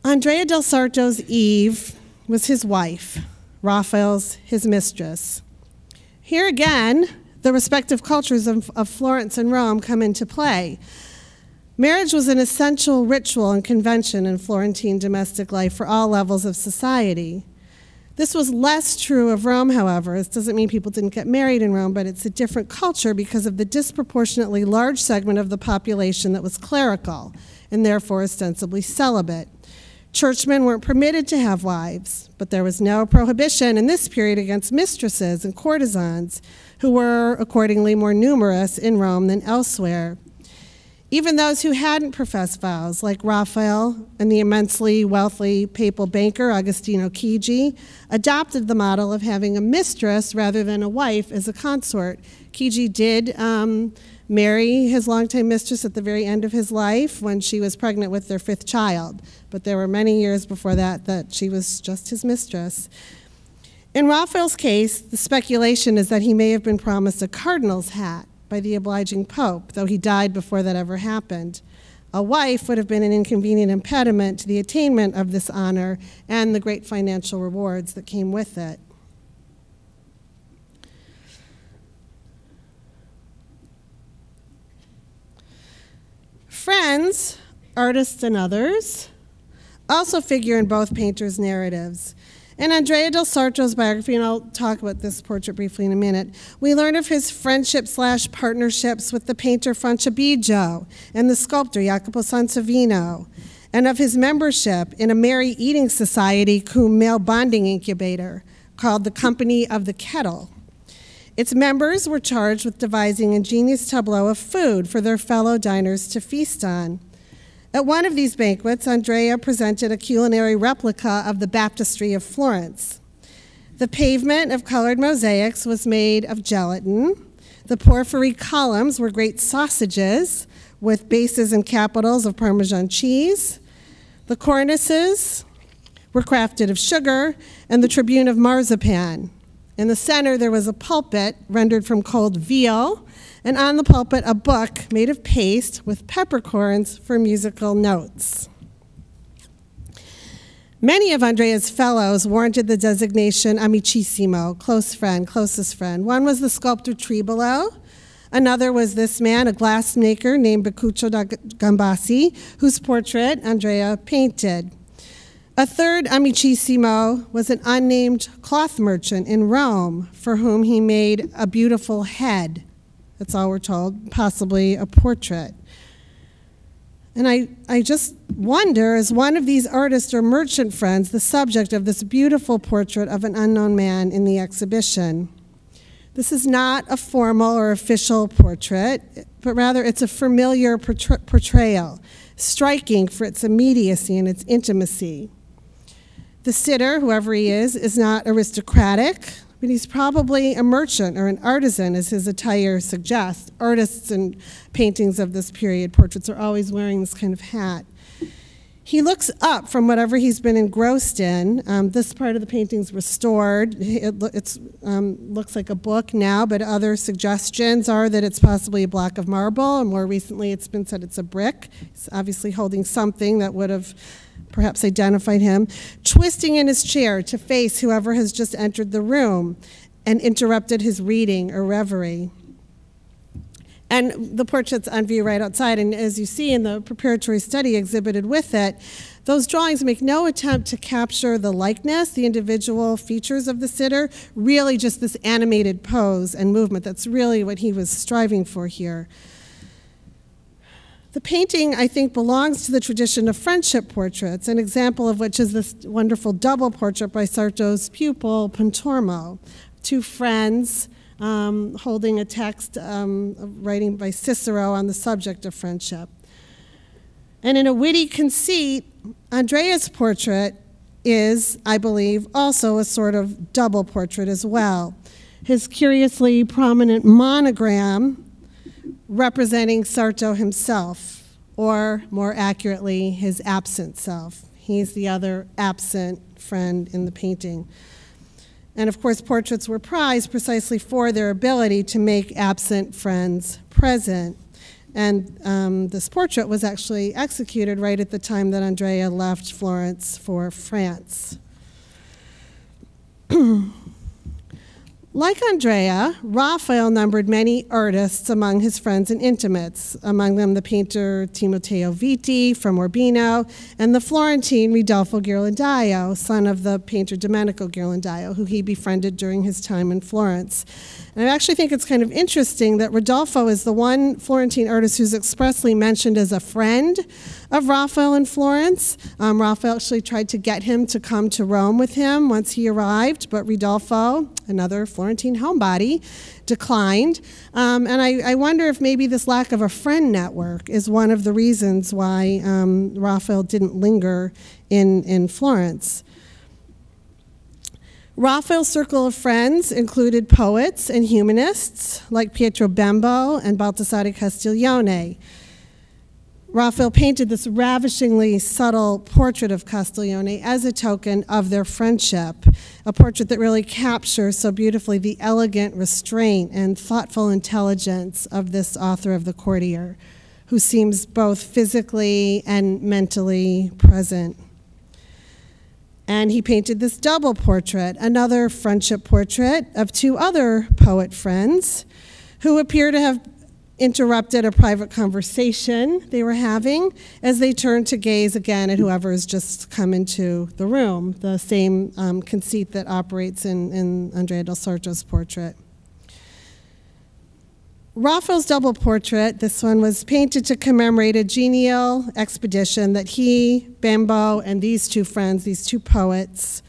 Speaker 2: Andrea Del Sarto's Eve was his wife, Raphael's his mistress. Here again, the respective cultures of Florence and Rome come into play. Marriage was an essential ritual and convention in Florentine domestic life for all levels of society. This was less true of Rome, however. This doesn't mean people didn't get married in Rome, but it's a different culture because of the disproportionately large segment of the population that was clerical and therefore ostensibly celibate. Churchmen weren't permitted to have wives, but there was no prohibition in this period against mistresses and courtesans, who were accordingly more numerous in Rome than elsewhere. Even those who hadn't professed vows, like Raphael and the immensely wealthy papal banker Agostino Chigi, adopted the model of having a mistress rather than a wife as a consort. Chigi did marry his longtime mistress at the very end of his life when she was pregnant with their 5th child, but there were many years before that she was just his mistress. In Raphael's case, the speculation is that he may have been promised a cardinal's hat by the obliging Pope, though he died before that ever happened. A wife would have been an inconvenient impediment to the attainment of this honor and the great financial rewards that came with it. Friends, artists and others, also figure in both painters' narratives. In Andrea Del Sarto's biography, and I'll talk about this portrait briefly in a minute, we learn of his friendship/partnerships with the painter Franciabigio and the sculptor Jacopo Sansovino, and of his membership in a merry eating society cum male bonding incubator called the Company of the Kettle. Its members were charged with devising ingenious tableaux of food for their fellow diners to feast on. At one of these banquets, Andrea presented a culinary replica of the baptistry of Florence. The pavement of colored mosaics was made of gelatin. The porphyry columns were great sausages with bases and capitals of Parmesan cheese. The cornices were crafted of sugar, and the tribune of marzipan. In the center, there was a pulpit rendered from cold veal, and on the pulpit, a book made of paste with peppercorns for musical notes. Many of Andrea's fellows warranted the designation amicissimo, close friend, closest friend. One was the sculptor Tribolo. Another was this man, a glassmaker named Beccuccio da Gambassi, whose portrait Andrea painted. A third amicissimo was an unnamed cloth merchant in Rome for whom he made a beautiful head. That's all we're told, possibly a portrait. And I just wonder, is one of these artist or merchant friends the subject of this beautiful portrait of an unknown man in the exhibition? This is not a formal or official portrait, but rather it's a familiar portrayal, striking for its immediacy and its intimacy. The sitter, whoever he is not aristocratic, but he's probably a merchant or an artisan, as his attire suggests. Artists and paintings of this period, portraits, are always wearing this kind of hat. He looks up from whatever he's been engrossed in. This part of the painting's restored. It looks like a book now, but other suggestions are that it's possibly a block of marble, and more recently it's been said it's a brick. He's obviously holding something that would have perhaps identified him, twisting in his chair to face whoever has just entered the room and interrupted his reading or reverie. And the portrait's on view right outside, and as you see in the preparatory study exhibited with it, those drawings make no attempt to capture the likeness, the individual features of the sitter, really just this animated pose and movement. That's really what he was striving for here. The painting, I think, belongs to the tradition of friendship portraits, an example of which is this wonderful double portrait by Sarto's pupil, Pontormo. Two friends holding a text writing by Cicero on the subject of friendship. And in a witty conceit, Andrea's portrait is, I believe, also a sort of double portrait as well. His curiously prominent monogram representing Sarto himself, or more accurately, his absent self. He's the other absent friend in the painting. And of course, portraits were prized precisely for their ability to make absent friends present. And this portrait was actually executed right at the time that Andrea left Florence for France. Like Andrea, Raphael numbered many artists among his friends and intimates, among them the painter Timoteo Viti from Urbino and the Florentine Ridolfo Ghirlandaio, son of the painter Domenico Ghirlandaio, who he befriended during his time in Florence. And I actually think it's kind of interesting that Ridolfo is the one Florentine artist who's expressly mentioned as a friend of Raphael in Florence. Raphael actually tried to get him to come to Rome with him once he arrived, but Ridolfo, another Florentine homebody, declined. And I wonder if maybe this lack of a friend network is one of the reasons why Raphael didn't linger in Florence. Raphael's circle of friends included poets and humanists like Pietro Bembo and Baldassare Castiglione. Raphael painted this ravishingly subtle portrait of Castiglione as a token of their friendship, a portrait that really captures so beautifully the elegant restraint and thoughtful intelligence of this author of the courtier, who seems both physically and mentally present. And he painted this double portrait, another friendship portrait of two other poet friends who appear to have interrupted a private conversation they were having as they turned to gaze again at whoever has just come into the room, the same conceit that operates in Andrea Del Sarto's portrait. Raphael's double portrait, this one, was painted to commemorate a genial expedition that he, Bembo, and these two friends, these two poets,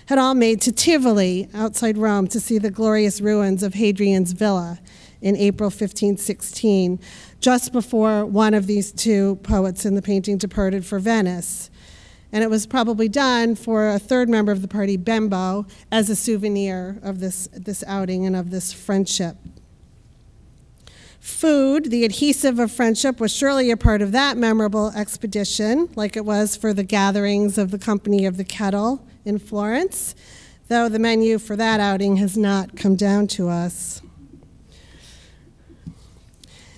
Speaker 2: had all made to Tivoli, outside Rome, to see the glorious ruins of Hadrian's villa in April 1516, just before one of these two poets in the painting departed for Venice. And it was probably done for a third member of the party, Bembo, as a souvenir of this outing and of this friendship. Food, the adhesive of friendship, was surely a part of that memorable expedition, like it was for the gatherings of the Company of the Kettle in Florence, though the menu for that outing has not come down to us.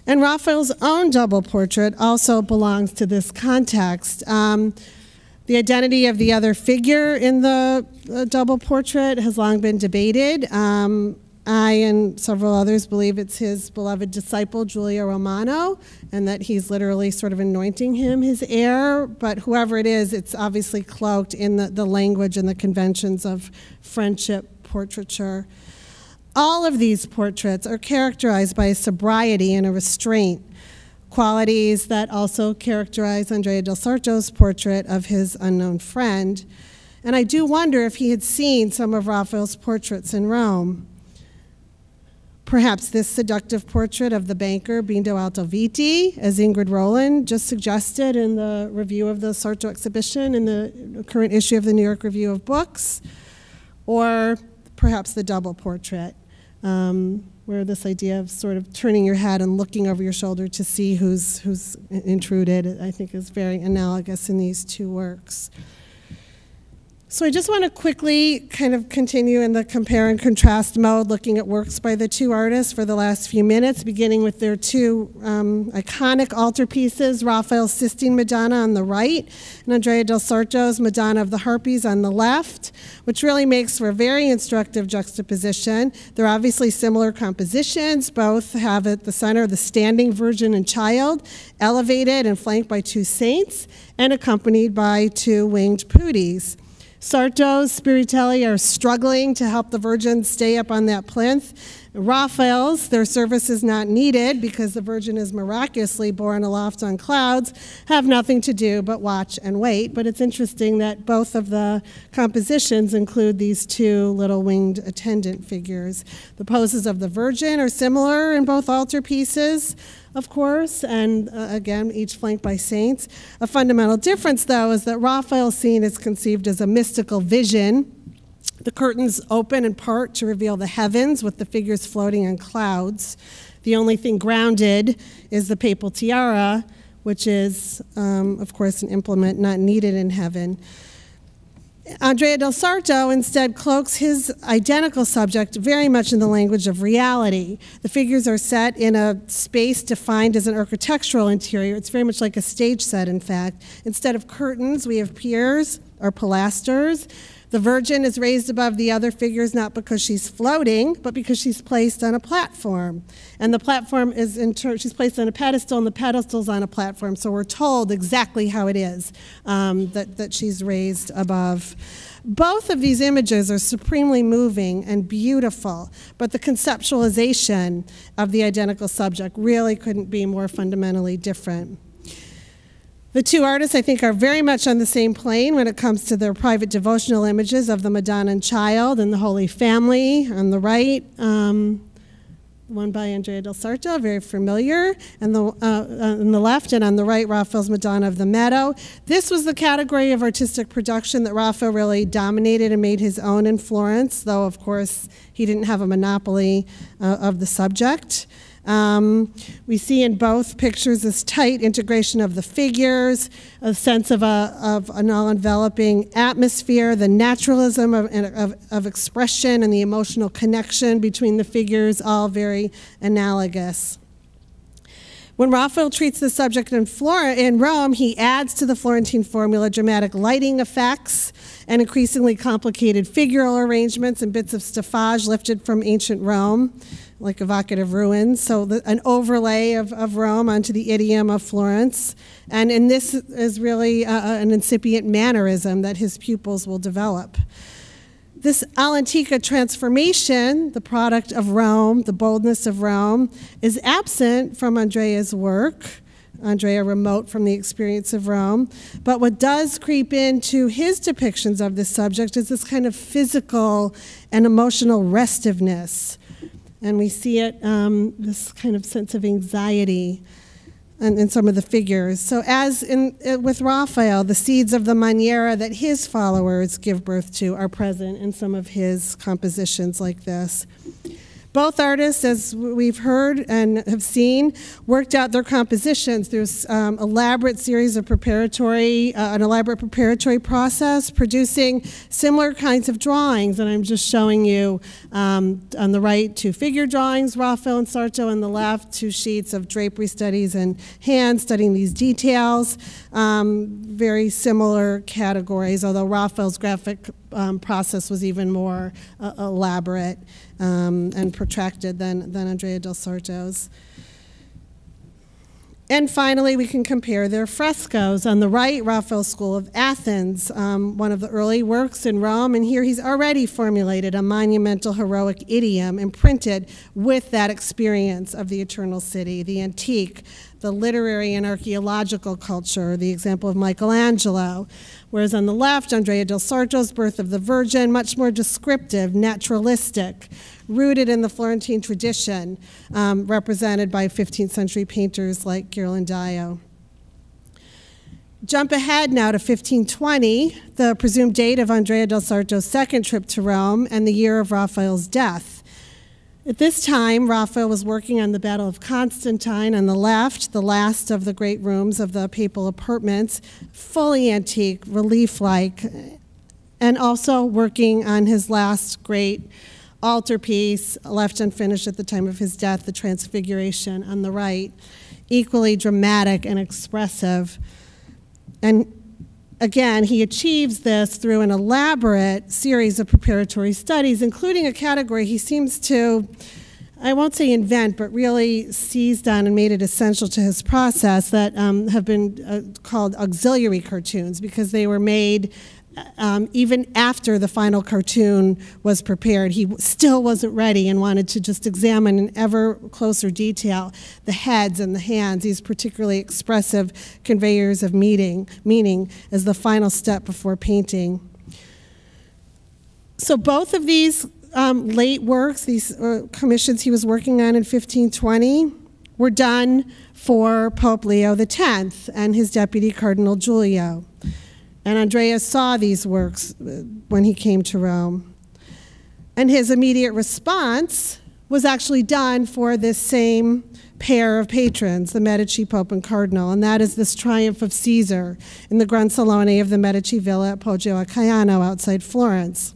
Speaker 2: And Raphael's own double portrait also belongs to this context. The identity of the other figure in the double portrait has long been debated. I and several others believe it's his beloved disciple, Giulio Romano, and that he's literally sort of anointing him his heir. But whoever it is, it's obviously cloaked in the language and the conventions of friendship portraiture. All of these portraits are characterized by a sobriety and a restraint, qualities that also characterize Andrea Del Sarto's portrait of his unknown friend. And I do wonder if he had seen some of Raphael's portraits in Rome. Perhaps this seductive portrait of the banker Bindo Altoviti, as Ingrid Rowland just suggested in the review of the Sarto exhibition in the current issue of the New York Review of Books, or perhaps the double portrait, where this idea of sort of turning your head and looking over your shoulder to see who's intruded, I think, is very analogous in these two works. So I just want to quickly kind of continue in the compare and contrast mode, looking at works by the two artists for the last few minutes, beginning with their two iconic altarpieces, Raphael's Sistine Madonna on the right, and Andrea Del Sarto's Madonna of the Harpies on the left, which really makes for a very instructive juxtaposition. They're obviously similar compositions. Both have at the center the standing Virgin and Child, elevated and flanked by two saints, and accompanied by two winged putis. Sarto's Spiritelli are struggling to help the Virgin stay up on that plinth. Raphael's, their service is not needed because the Virgin is miraculously borne aloft on clouds, have nothing to do but watch and wait. But it's interesting that both of the compositions include these two little winged attendant figures. The poses of the Virgin are similar in both altarpieces, of course, and again, each flanked by saints. A fundamental difference, though, is that Raphael's scene is conceived as a mystical vision. The curtains open in part to reveal the heavens with the figures floating on clouds. The only thing grounded is the papal tiara, which is, of course, an implement not needed in heaven. Andrea Del Sarto instead cloaks his identical subject very much in the language of reality. The figures are set in a space defined as an architectural interior. It's very much like a stage set, in fact. Instead of curtains, we have piers or pilasters. The Virgin is raised above the other figures not because she's floating, but because she's placed on a platform. And the platform is, she's placed on a pedestal, and the pedestal's on a platform. So we're told exactly how it is that she's raised above. Both of these images are supremely moving and beautiful, but the conceptualization of the identical subject really couldn't be more fundamentally different. The two artists, I think, are very much on the same plane when it comes to their private devotional images of the Madonna and Child and the Holy Family on the right. One by Andrea Del Sarto, very familiar, and on the left, and on the right, Raphael's Madonna of the Meadow. This was the category of artistic production that Raphael really dominated and made his own in Florence, though, of course, he didn't have a monopoly of the subject. We see in both pictures this tight integration of the figures, a sense of an all-enveloping atmosphere, the naturalism of expression and the emotional connection between the figures, all very analogous. When Raphael treats the subject in Rome, he adds to the Florentine formula dramatic lighting effects and increasingly complicated figural arrangements and bits of staffage lifted from ancient Rome, like evocative ruins, so an overlay of Rome onto the idiom of Florence. And this is really an incipient mannerism that his pupils will develop. This all'antica transformation, the product of Rome, the boldness of Rome, is absent from Andrea's work. Andrea remote from the experience of Rome. But what does creep into his depictions of this subject is this kind of physical and emotional restiveness. And we see it, this kind of sense of anxiety in some of the figures. So as with Raphael, the seeds of the maniera that his followers give birth to are present in some of his compositions like this. Both artists, as we've heard and have seen, worked out their compositions through an elaborate preparatory process, producing similar kinds of drawings. And I'm just showing you on the right 2 figure drawings, Raphael and Sarto, on the left 2 sheets of drapery studies and hand studying these details. Very similar categories, although Raphael's graphic process was even more elaborate and protracted than Andrea Del Sarto's. And finally, we can compare their frescoes. On the right, Raphael's School of Athens, one of the early works in Rome, and here he's already formulated a monumental heroic idiom imprinted with that experience of the eternal city, the antique, the literary and archaeological culture, the example of Michelangelo. Whereas on the left, Andrea Del Sarto's Birth of the Virgin, much more descriptive, naturalistic, rooted in the Florentine tradition, represented by 15th century painters like Ghirlandaio. Jump ahead now to 1520, the presumed date of Andrea Del Sarto's second trip to Rome and the year of Raphael's death. At this time, Raphael was working on the Battle of Constantine on the left, the last of the great rooms of the papal apartments, fully antique, relief-like, and also working on his last great altarpiece, left unfinished at the time of his death, the Transfiguration on the right, equally dramatic and expressive. And again, he achieves this through an elaborate series of preparatory studies, including a category he seems to, I won't say invent, but really seized on and made it essential to his process, that have been called auxiliary cartoons, because they were made even after the final cartoon was prepared. He still wasn't ready and wanted to just examine in ever closer detail the heads and the hands, these particularly expressive conveyors of meaning as the final step before painting. So both of these late works, these commissions he was working on in 1520, were done for Pope Leo X and his deputy Cardinal Giulio. And Andrea saw these works when he came to Rome. And his immediate response was actually done for this same pair of patrons, the Medici Pope and Cardinal, and that is this triumph of Caesar in the Gran Salone of the Medici Villa at Poggio a Caiano outside Florence.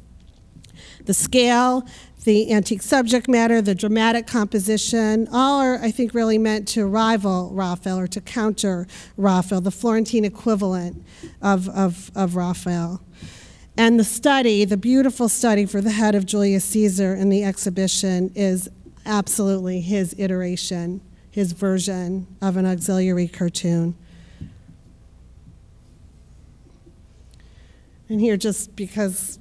Speaker 2: The scale, the antique subject matter, the dramatic composition, all are, I think, really meant to rival Raphael or to counter Raphael, the Florentine equivalent of Raphael. And the study, the beautiful study for the head of Julius Caesar in the exhibition is absolutely his iteration, his version of an auxiliary cartoon. And here, just because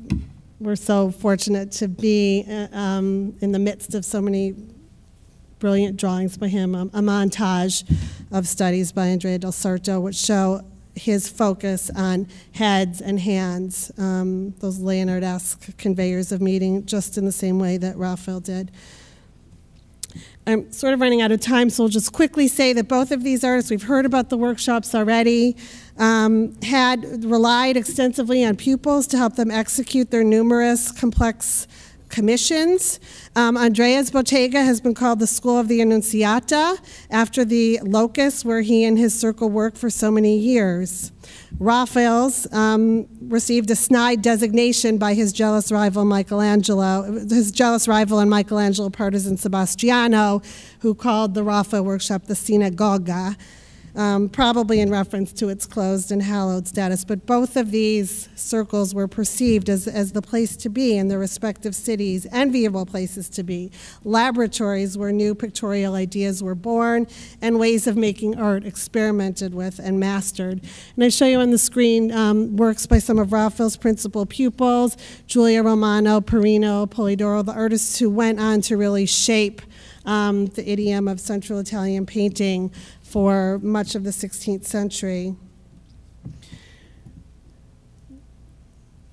Speaker 2: we're so fortunate to be in the midst of so many brilliant drawings by him, a montage of studies by Andrea Del Sarto, which show his focus on heads and hands, those Leonard-esque conveyors of meaning, just in the same way that Raphael did. I'm sort of running out of time, so I'll just quickly say that both of these artists, we've heard about the workshops already, had relied extensively on pupils to help them execute their numerous complex commissions. Andrea's Bottega has been called the School of the Annunziata, after the locus where he and his circle worked for so many years. Raphael's received a snide designation by his jealous rival and Michelangelo partisan Sebastiano, who called the Raphael workshop the Sinagoga, probably in reference to its closed and hallowed status. But both of these circles were perceived as the place to be in their respective cities, enviable places to be, laboratories where new pictorial ideas were born and ways of making art experimented with and mastered. And I show you on the screen works by some of Raphael's principal pupils, Giulio Romano, Perino, Polidoro, the artists who went on to really shape the idiom of Central Italian painting for much of the 16th century.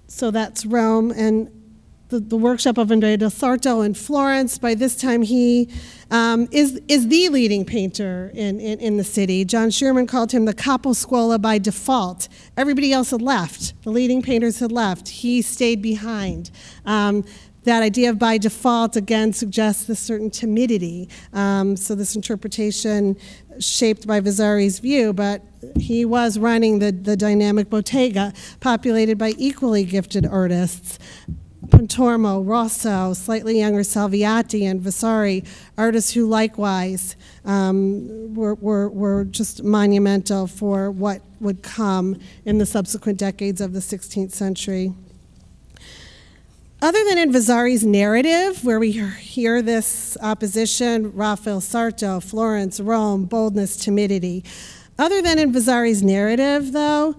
Speaker 2: So that's Rome, and the workshop of Andrea Del Sarto in Florence. By this time, he is the leading painter in the city. John Shearman called him the capo scuola by default. Everybody else had left. The leading painters had left. He stayed behind. That idea of by default, again, suggests a certain timidity. So this interpretation shaped by Vasari's view, but he was running the dynamic bottega, populated by equally gifted artists. Pontormo, Rosso, slightly younger Salviati, and Vasari, artists who likewise were just monumental for what would come in the subsequent decades of the 16th century. Other than in Vasari's narrative, where we hear this opposition, Raphael, Sarto, Florence, Rome, boldness, timidity, other than in Vasari's narrative, though,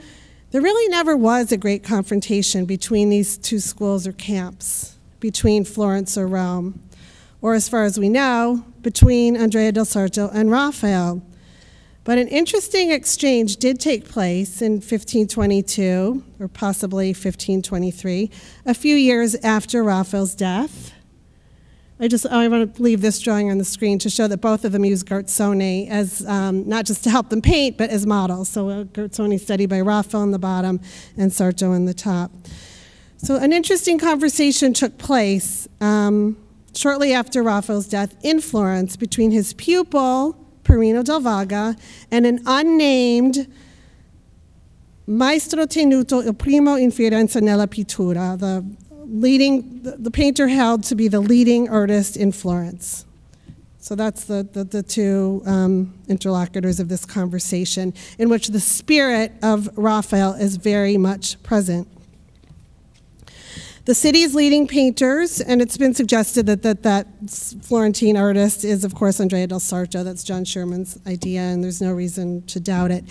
Speaker 2: there really never was a great confrontation between these two schools or camps, between Florence or Rome, or as far as we know, between Andrea Del Sarto and Raphael. But an interesting exchange did take place in 1522, or possibly 1523, a few years after Raphael's death. I want to leave this drawing on the screen to show that both of them used Garzoni as, not just to help them paint, but as models. So a Garzoni study by Raphael on the bottom and Sarto on the top. So an interesting conversation took place shortly after Raphael's death in Florence between his pupil, Perino del Vaga, and an unnamed maestro tenuto il primo in Firenze nella pittura, the painter held to be the leading artist in Florence. So that's the two interlocutors of this conversation, in which the spirit of Raphael is very much present. The city's leading painters, and it's been suggested that Florentine artist is, of course, Andrea Del Sarto. That's John Shearman's idea, and there's no reason to doubt it.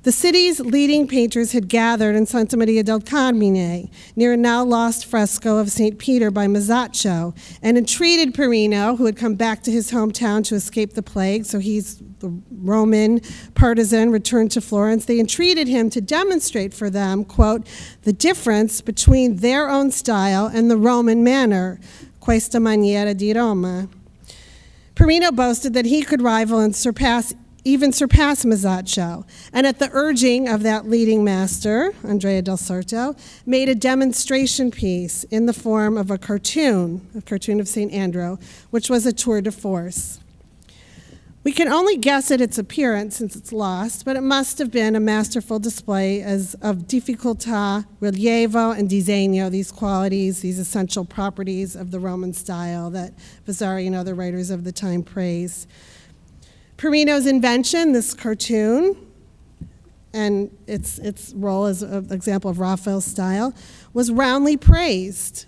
Speaker 2: The city's leading painters had gathered in Santa Maria del Carmine, near a now-lost fresco of St. Peter by Masaccio, and entreated Perino, who had come back to his hometown to escape the plague, so he's the Roman partisan, returned to Florence. They entreated him to demonstrate for them, quote, the difference between their own style and the Roman manner, questa maniera di Roma. Perino boasted that he could rival and even surpass Masaccio, and at the urging of that leading master, Andrea Del Sarto, made a demonstration piece in the form of a cartoon of St. Andrew, which was a tour de force. We can only guess at its appearance since it's lost, but it must have been a masterful display of difficoltà, rilievo, and disegno, these qualities, these essential properties of the Roman style that Vasari and other writers of the time praise. Perino's invention, this cartoon, and its role as an example of Raphael's style, was roundly praised.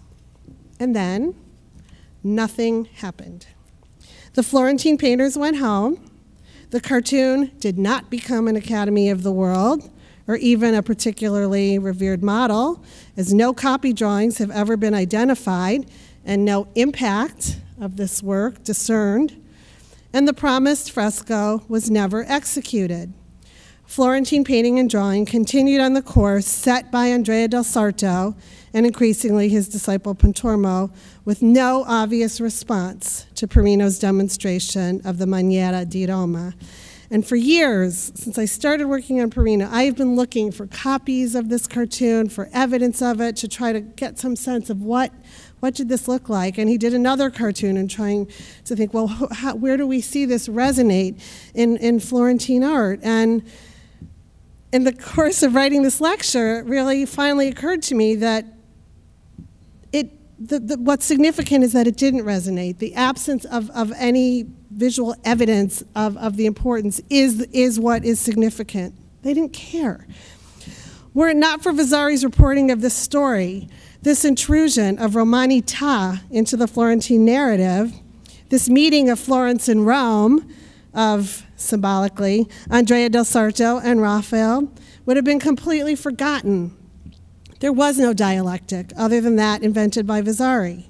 Speaker 2: And then, nothing happened. The Florentine painters went home. The cartoon did not become an Academy of the World, or even a particularly revered model, as no copy drawings have ever been identified, and no impact of this work discerned. And the promised fresco was never executed. Florentine painting and drawing continued on the course set by Andrea Del Sarto and increasingly his disciple Pontormo, with no obvious response to Perino's demonstration of the maniera di Roma. And for years, since I started working on Perino, I've been looking for copies of this cartoon, for evidence of it, to try to get some sense of what did this look like. And he did another cartoon and trying to think, well, where do we see this resonate in Florentine art? And in the course of writing this lecture, it really finally occurred to me that what's significant is that it didn't resonate. The absence of any visual evidence of the importance is what is significant. They didn't care. Were it not for Vasari's reporting of this story, this intrusion of Romanità into the Florentine narrative, this meeting of Florence and Rome, of, symbolically, Andrea Del Sarto and Raphael, would have been completely forgotten. There was no dialectic other than that invented by Vasari.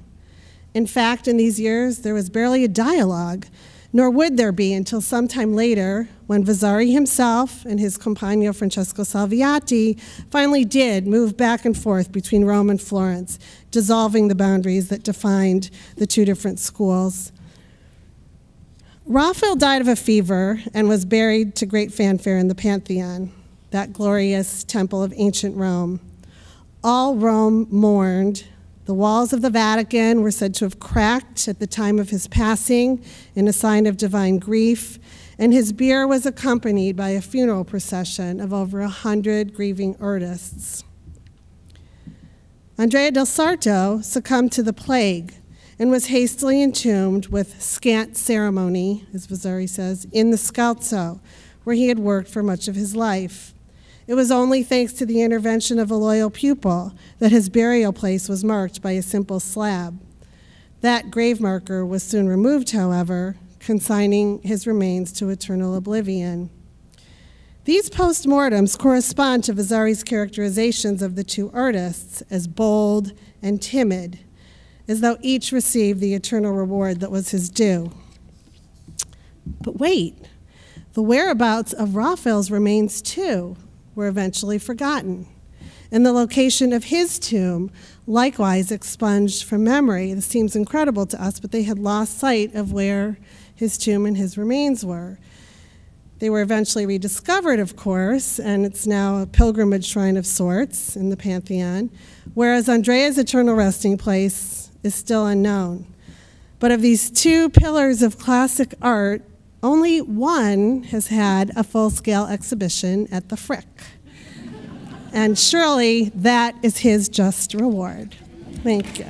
Speaker 2: In fact, in these years, there was barely a dialogue, nor would there be until sometime later when Vasari himself and his compagno Francesco Salviati finally did move back and forth between Rome and Florence, dissolving the boundaries that defined the two different schools. Raphael died of a fever and was buried to great fanfare in the Pantheon, that glorious temple of ancient Rome. All Rome mourned. The walls of the Vatican were said to have cracked at the time of his passing in a sign of divine grief, and his bier was accompanied by a funeral procession of over 100 grieving artists. Andrea Del Sarto succumbed to the plague and was hastily entombed with scant ceremony, as Vasari says, in the Scalzo, where he had worked for much of his life. It was only thanks to the intervention of a loyal pupil that his burial place was marked by a simple slab. That grave marker was soon removed, however, consigning his remains to eternal oblivion. These postmortems correspond to Vasari's characterizations of the two artists as bold and timid, as though each received the eternal reward that was his due. But wait, the whereabouts of Raphael's remains, too, were eventually forgotten, and the location of his tomb likewise expunged from memory. This seems incredible to us, but they had lost sight of where his tomb and his remains were. They were eventually rediscovered, of course, and it's now a pilgrimage shrine of sorts in the Pantheon, whereas Andrea's eternal resting place is still unknown. But of these two pillars of classic art, only one has had a full-scale exhibition at the Frick. And surely that is his just reward. Thank you.